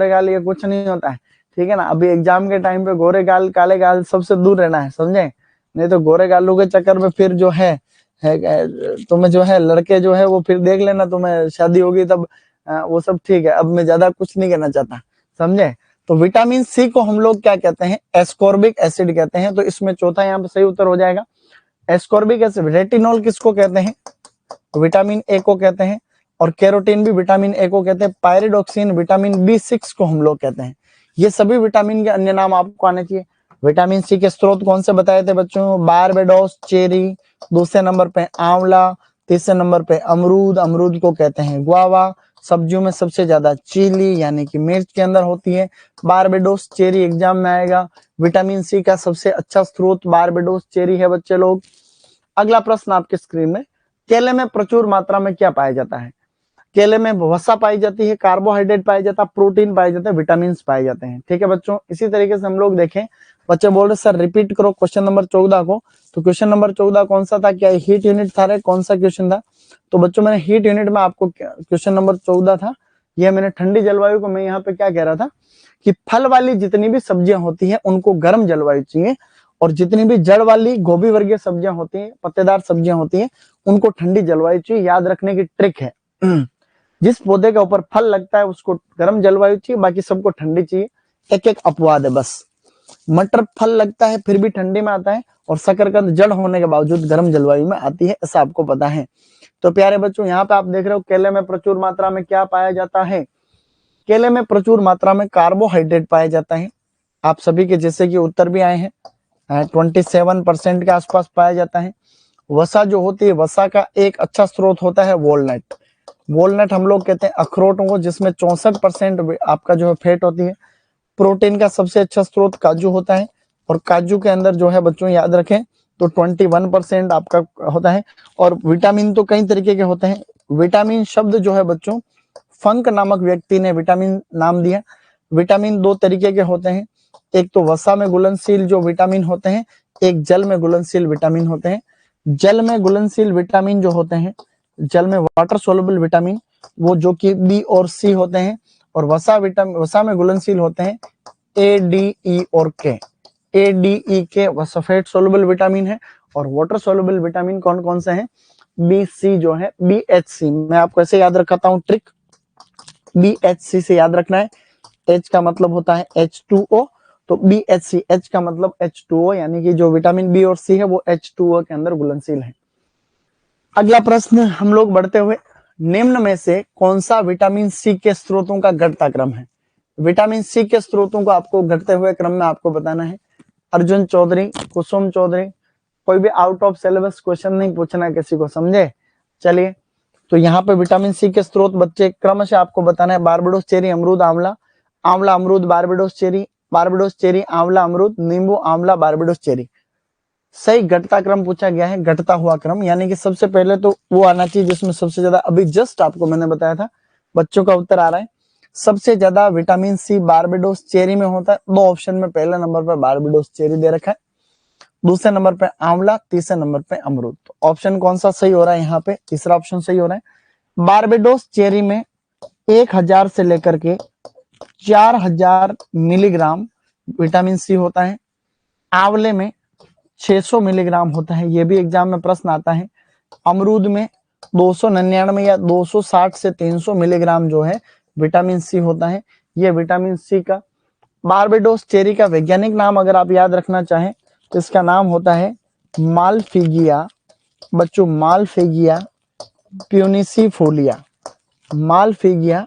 Speaker 1: गाल ये कुछ नहीं होता है, ठीक है ना। अभी एग्जाम के टाइम पे गोरे गाल काले गाल सबसे दूर रहना है, समझे। नहीं तो गोरे गालों के चक्कर में फिर जो है तुम्हें जो है लड़के जो है वो फिर देख लेना, तुम्हें शादी होगी तब वो सब ठीक है। अब मैं ज्यादा कुछ नहीं कहना चाहता, समझे। तो विटामिन सी को हम लोग क्या कहते हैं, एस्कॉर्बिक एसिड कहते हैं। तो इसमें चौथा यहाँ पे सही उत्तर हो जाएगा एस्कॉर्बिक एसिड। रेटिनॉल किसको कहते हैं, विटामिन ए को कहते हैं। और कैरोटीन भी विटामिन ए को कहते हैं। पायरिडोक्सिन विटामिन B6 को हम लोग कहते हैं। ये सभी विटामिन के अन्य नाम आपको आने चाहिए। विटामिन सी के स्रोत कौन से बताए थे बच्चों, बारबेडोस, चेरी, दूसरे नंबर पे आंवला, तीसरे नंबर पे अमरूद, अमरूद को कहते हैं गुआवा। सब्जियों में सबसे ज्यादा चिली यानी कि मिर्च के अंदर होती है बारबेडोस चेरी, एग्जाम में आएगा। विटामिन सी का सबसे अच्छा स्रोत बारबेडोस चेरी है बच्चे लोग। अगला प्रश्न आपके स्क्रीन में, केले में प्रचुर मात्रा में क्या पाया जाता है। केले में वसा पाई जाती है, कार्बोहाइड्रेट पाया जाता है, प्रोटीन पाए जाते हैं, विटामिन पाए जाते हैं, ठीक है बच्चों। इसी तरीके से हम लोग देखें, बच्चे बोल रहे सर रिपीट करो क्वेश्चन नंबर 14 को। तो क्वेश्चन नंबर 14 कौन सा था, क्या हीट यूनिट था, कौन सा क्वेश्चन था। तो बच्चों मैंने हीट यूनिट में आपको क्वेश्चन नंबर 14 था, यह मैंने ठंडी जलवायु को मैं यहाँ पे क्या कह रहा था कि फल वाली जितनी भी सब्जियां होती है उनको गर्म जलवायु चाहिए, और जितनी भी जड़ वाली गोभी वर्गीय सब्जियां होती हैं, पत्तेदार सब्जियां होती हैं, उनको ठंडी जलवायु चाहिए। याद रखने की ट्रिक है, जिस पौधे के ऊपर फल लगता है उसको गर्म जलवायु चाहिए, बाकी सबको ठंडी चाहिए। एक एक अपवाद है बस। मटर फल लगता है फिर भी ठंडी में आता है, और शकरकंद जड़ होने के बावजूद गर्म जलवायु में आती है, ऐसा आपको पता है। तो प्यारे बच्चों यहाँ पे आप देख रहे हो केले में प्रचुर मात्रा में क्या पाया जाता है, केले में प्रचुर मात्रा में कार्बोहाइड्रेट पाया जाता है। आप सभी के जैसे कि उत्तर भी आए हैं, 27% के आसपास पाया जाता है। वसा जो होती है, वसा का एक अच्छा स्रोत होता है वॉलनट। वॉलनट हम लोग कहते हैं अखरोटों को, जिसमें 64% आपका जो है फैट होती है। प्रोटीन का सबसे अच्छा स्रोत काजू होता है, और काजू के अंदर जो है बच्चों याद रखें तो 21% आपका होता है। और विटामिन तो कई तरीके के होते हैं। विटामिन शब्द जो है बच्चों, फंक नामक व्यक्ति ने विटामिन नाम दिया। विटामिन दो तरीके के होते हैं, एक तो वसा में घुलनशील जो विटामिन होते हैं, एक जल में घुलनशील विटामिन होते हैं। जल में घुलनशील विटामिन जो होते हैं, जल में वाटर सोल्युबल विटामिन, वो जो कि बी और सी होते हैं। और वसा में घुलनशील होते हैं ए, डी, ई और के। ए, डी, ई, के वह सफेद सोल्युबल विटामिन है। और वाटर सोल्युबल विटामिन कौन कौन से हैं, बी, सी जो है BHC। मैं आपको ऐसे याद रखाता हूँ ट्रिक, BHC से याद रखना है। H का मतलब होता है H2O, तो BHC, H का मतलब H2O, यानी कि जो विटामिन बी और सी है वो H2O के अंदर घुलनशील है। अगला प्रश्न हम लोग बढ़ते हुए, निम्न में से कौन सा विटामिन सी के स्रोतों का घटता क्रम है। विटामिन सी के स्रोतों को आपको घटते हुए क्रम में आपको बताना है। अर्जुन चौधरी, कुसुम चौधरी, कोई भी आउट ऑफ सिलेबस क्वेश्चन नहीं पूछना किसी को, समझे। चलिए, तो यहाँ पे विटामिन सी के स्रोत बच्चे क्रमशः आपको बताना है। बारबेडोस चेरी, अमरूद, आंवला, आंवला अमरूद, बारबेडोस चेरी, आंवला अमरूद, नींबू, आंवला, बारबेडोस चेरी। सही घटता क्रम पूछा गया है, घटता हुआ क्रम, यानी कि सबसे पहले तो वो आना चाहिए जिसमें सबसे ज्यादा, अभी जस्ट आपको मैंने बताया था, बच्चों का उत्तर आ रहा है। सबसे ज्यादा विटामिन सी बारबेडोस चेरी में होता है। दो ऑप्शन में पहले नंबर पर बारबेडोस चेरी दे रखा है, दूसरे नंबर पे आंवला, तीसरे नंबर पे अमरूद। तो ऑप्शन कौन सा सही हो रहा है यहाँ पे, तीसरा ऑप्शन सही हो रहा है। बारबेडोस चेरी में 1000 से लेकर के 4000 मिलीग्राम विटामिन सी होता है। आंवले में 600 मिलीग्राम होता है, ये भी एग्जाम में प्रश्न आता है। अमरूद में 299 या 260 से 300 मिलीग्राम जो है विटामिन सी होता है। ये विटामिन सी का, बारबेडोस चेरी का वैज्ञानिक नाम अगर आप याद रखना चाहें तो इसका नाम होता है मालफिगिया। बच्चों मालफिगिया प्यूनिसीफोलिया, मालफिगिया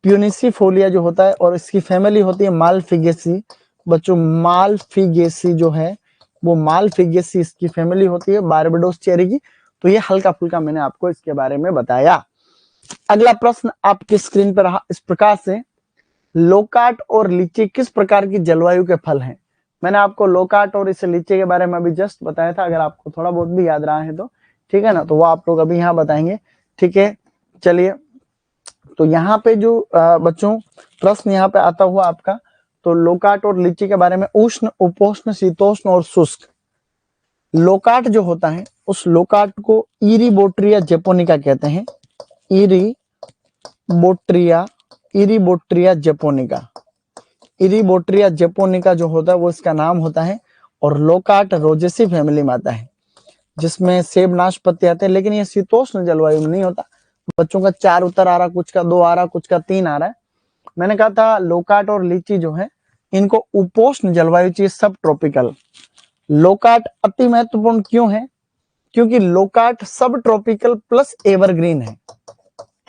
Speaker 1: प्यूनिसीफोलिया जो होता है, और इसकी फैमिली होती है मालफिगेसी। बच्चों मालफिगेसी जो है वो मालफिगेसी इसकी फैमिली होती है बारबेडोस चेरी की। तो ये हल्का फुल्का मैंने आपको इसके बारे में बताया। अगला प्रश्न आपकी स्क्रीन पर रहा इस प्रकार से, लोकाट और लीची किस प्रकार की जलवायु के फल हैं। मैंने आपको लोकाट और इस लीची के बारे में अभी जस्ट बताया था, अगर आपको थोड़ा बहुत भी याद रहा है तो ठीक है ना, तो वो आप लोग अभी यहाँ बताएंगे, ठीक है। चलिए, तो यहाँ पे जो बच्चों प्रश्न यहाँ पे आता हुआ आपका, तो लोकाट और लीची के बारे में, उष्ण, उपोष्ण, शीतोष्ण और शुष्क। लोकाट जो होता है उस लोकार्ट को इरीबोट्रिया जैपोनिका कहते हैं। इरीबोट्रिया जैपोनिका, इरीबोट्रिया जैपोनिका जो होता है वो इसका नाम होता है। और लोकार्ट रोजेसी फैमिली में आता है, जिसमें सेब नाशपाती आते हैं, लेकिन ये शीतोष्ण जलवायु में नहीं होता। बच्चों का 4 उत्तर आ रहा, कुछ का 2 आ रहा, कुछ का 3 आ रहा है। मैंने कहा था लोकार्ट और लीची जो है इनको उपोष्ण जलवायु चाहिए, सब ट्रॉपिकल। लोकार्ट अति महत्वपूर्ण क्यों है? क्योंकि लोकार्ट सब ट्रॉपिकल प्लस एवरग्रीन है।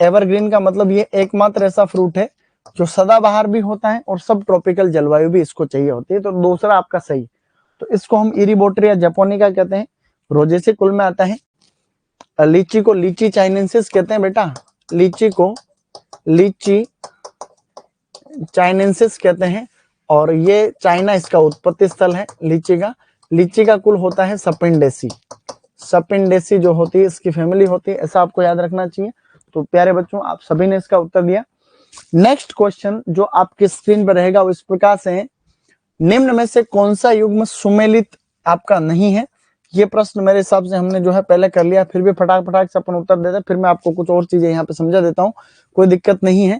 Speaker 1: एवरग्रीन का मतलब ये एकमात्र ऐसा फ्रूट है जो सदाबहार भी होता है और सब ट्रॉपिकल जलवायु भी इसको चाहिए होती है। तो दूसरा आपका सही। तो इसको हम इरीबोट्रिया जैपोनिका कहते हैं, रोजेसी कुल में आता है। लीची को लीची चाइनेंसिस कहते हैं बेटा, लीची को लीची चाइनेंसिस कहते हैं। और ये चाइना इसका उत्पत्ति स्थल है लीची का। लीची का कुल होता है सपिंडेसी। सपिंडेसी जो होती है इसकी फैमिली होती है, ऐसा आपको याद रखना चाहिए। तो प्यारे बच्चों, आप सभी ने इसका उत्तर दिया। नेक्स्ट क्वेश्चन जो आपकी स्क्रीन पर रहेगा वो इस प्रकार से है, निम्न में से कौन सा युग्म सुमेलित आपका नहीं है? ये प्रश्न मेरे हिसाब से हमने जो है पहले कर लिया, फिर भी फटाक से अपन उत्तर देते हैं। फिर मैं आपको कुछ और चीजें यहाँ पे समझा देता हूँ, कोई दिक्कत नहीं है।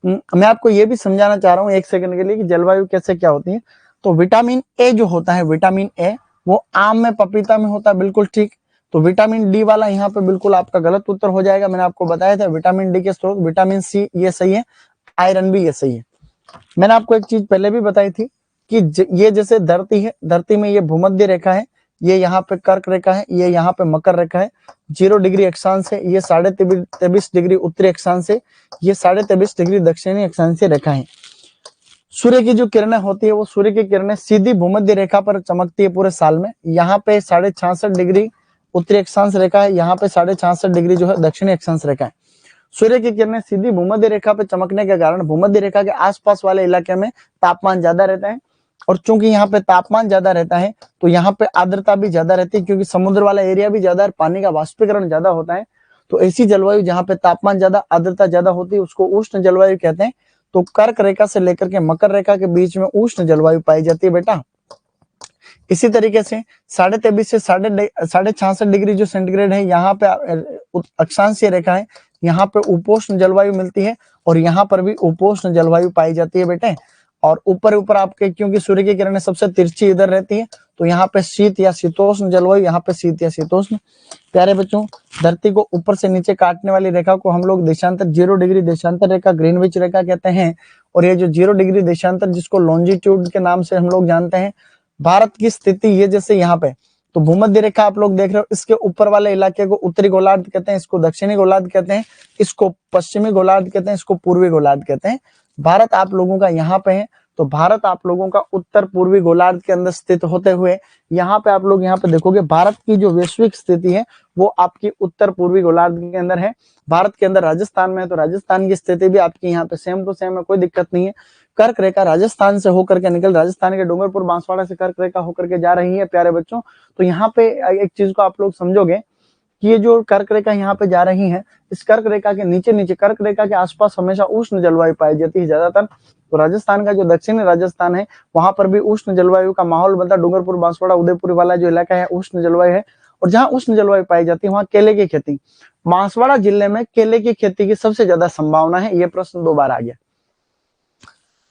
Speaker 1: मैं आपको ये भी समझाना चाह रहा हूँ 1 सेकंड के लिए कि जलवायु कैसे क्या होती है। तो विटामिन ए जो होता है, विटामिन ए वो आम में, पपीता में होता है, बिल्कुल ठीक। तो विटामिन डी वाला यहाँ पे बिल्कुल आपका गलत उत्तर हो जाएगा। मैंने आपको बताया था विटामिन डी के स्रोत विटामिन सी, ये सही है। आयरन भी ये सही है। मैंने आपको एक चीज पहले भी बताई थी कि ये जैसे धरती है, धरती में ये भूमध्य रेखा है, ये यहाँ पे कर्क रेखा है, ये यहाँ पे मकर रेखा है। 0 डिग्री अक्षांश है, ये 23.5 डिग्री उत्तरी अक्षांश है, ये 23.5 डिग्री दक्षिणी अक्षांश रेखा है। सूर्य की जो किरणें होती है वो सूर्य की किरणें सीधी भूमध्य रेखा पर चमकती है पूरे साल में। यहाँ पे 66.5 डिग्री उत्तरी अक्षांश रेखा है, यहाँ पे 66.5 डिग्री जो है दक्षिणी अक्षांश रेखा है। सूर्य की किरणें सीधी भूमध्य रेखा पे चमकने के कारण भूमध्य रेखा के आसपास वाले इलाके में तापमान ज्यादा रहता है। और चूंकि यहाँ पे तापमान ज्यादा रहता है तो यहाँ पे आर्द्रता भी ज्यादा रहती है, क्योंकि समुद्र वाला एरिया भी ज्यादा है, पानी का वाष्पीकरण ज्यादा होता है। तो ऐसी जलवायु जहाँ पे तापमान ज्यादा, आर्द्रता ज्यादा होती है, उसको उष्ण जलवायु कहते हैं। तो कर्क रेखा से लेकर के मकर रेखा के बीच में उष्ण जलवायु पाई जाती है बेटा। इसी तरीके से 23.5 से 66.5 डिग्री जो सेंटीग्रेड है, यहाँ पे अक्षांशीय रेखा है, यहाँ पे उपोष्ण जलवायु मिलती है और यहाँ पर भी उपोष्ण जलवायु पाई जाती है बेटे। और ऊपर आपके, क्योंकि सूर्य की किरणें सबसे तिरछी इधर रहती है, तो यहाँ पे शीत या शीतोष्ण जलवायु, यहाँ पे शीत या शीतोष्ण। प्यारे बच्चों, धरती को ऊपर से नीचे काटने वाली रेखा को हम लोग देशांतर, 0 डिग्री देशांतर रेखा, ग्रीनविच रेखा कहते हैं। और ये जो 0 डिग्री देशांतर, जिसको लॉन्जिट्यूड के नाम से हम लोग जानते हैं, भारत की स्थिति ये जैसे यहाँ पे तो भूमध्य रेखा आप लोग देख रहे हो, इसके ऊपर वाले इलाके को उत्तरी गोलार्ध कहते हैं, इसको दक्षिणी गोलार्ध कहते हैं, इसको पश्चिमी गोलार्ध कहते हैं, इसको पूर्वी गोलार्ध कहते हैं। भारत आप लोगों का यहाँ पे है, तो भारत आप लोगों का उत्तर पूर्वी गोलार्ध के अंदर स्थित होते हुए यहाँ पे आप लोग यहाँ पे देखोगे भारत की जो वैश्विक स्थिति है वो आपकी उत्तर पूर्वी गोलार्ध के अंदर है। भारत के अंदर राजस्थान में है, तो राजस्थान की स्थिति भी आपकी यहाँ पे सेम टू सेम है, कोई दिक्कत नहीं है। कर्क रेखा राजस्थान से होकर के निकल, राजस्थान के डूंगरपुर बांसवाड़ा से कर्क रेखा होकर के जा रही है प्यारे बच्चों। तो यहाँ पे एक चीज को आप लोग समझोगे कि ये जो कर्क रेखा यहाँ पे जा रही है, इस कर्क रेखा के नीचे कर्क रेखा के आसपास हमेशा उष्ण जलवायु पाई जाती है ज्यादातर। तो राजस्थान का जो दक्षिणी राजस्थान है वहां पर भी उष्ण जलवायु का माहौल बनता है। डूंगरपुर बांसवाड़ा उदयपुर वाला जो इलाका है उष्ण जलवायु है, और जहाँ उष्ण जलवायु पाई जाती है वहाँ केले की खेती, बांसवाड़ा जिले में केले की खेती की सबसे ज्यादा संभावना है। ये प्रश्न 2 बार आ गया।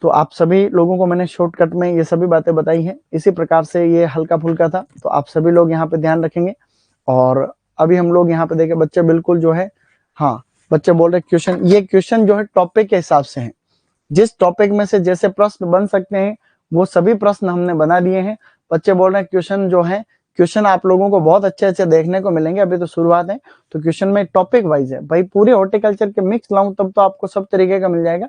Speaker 1: तो आप सभी लोगों को मैंने शॉर्टकट में ये सभी बातें बताई हैं, इसी प्रकार से ये हल्का फुल्का था, तो आप सभी लोग यहाँ पे ध्यान रखेंगे। और अभी हम लोग यहाँ पे देखें, बच्चे बिल्कुल जो है, हाँ बच्चे बोल रहे क्वेश्चन, ये क्वेश्चन जो है टॉपिक के हिसाब से है, जिस टॉपिक में से जैसे प्रश्न बन सकते हैं वो सभी प्रश्न हमने बना दिए हैं। बच्चे बोल रहे हैं क्वेश्चन जो है, क्वेश्चन आप लोगों को बहुत अच्छे देखने को मिलेंगे, अभी तो शुरुआत है। तो क्वेश्चन में टॉपिक वाइज है भाई, पूरे हॉर्टिकल्चर के मिक्स लाऊं तब तो आपको सब तरीके का मिल जाएगा,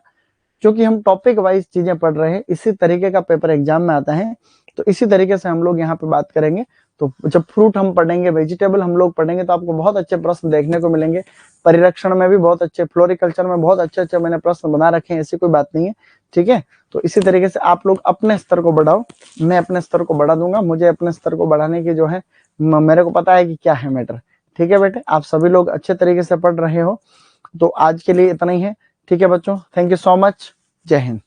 Speaker 1: क्योंकि हम टॉपिक वाइज चीजें पढ़ रहे हैं। इसी तरीके का पेपर एग्जाम में आता है, तो इसी तरीके से हम लोग यहाँ पे बात करेंगे। तो जब फ्रूट हम पढ़ेंगे, वेजिटेबल हम लोग पढ़ेंगे, तो आपको बहुत अच्छे प्रश्न देखने को मिलेंगे। परिरक्षण में भी बहुत अच्छे, फ्लोरिकल्चर में बहुत अच्छे मैंने प्रश्न बना रखे हैं, ऐसी कोई बात नहीं है, ठीक है। तो इसी तरीके से आप लोग अपने स्तर को बढ़ाओ, मैं अपने स्तर को बढ़ा दूंगा। मुझे अपने स्तर को बढ़ाने की जो है, मेरे को पता है कि क्या है मैटर, ठीक है बेटे। आप सभी लोग अच्छे तरीके से पढ़ रहे हो, तो आज के लिए इतना ही है, ठीक है बच्चों। थैंक यू सो मच, जय हिंद।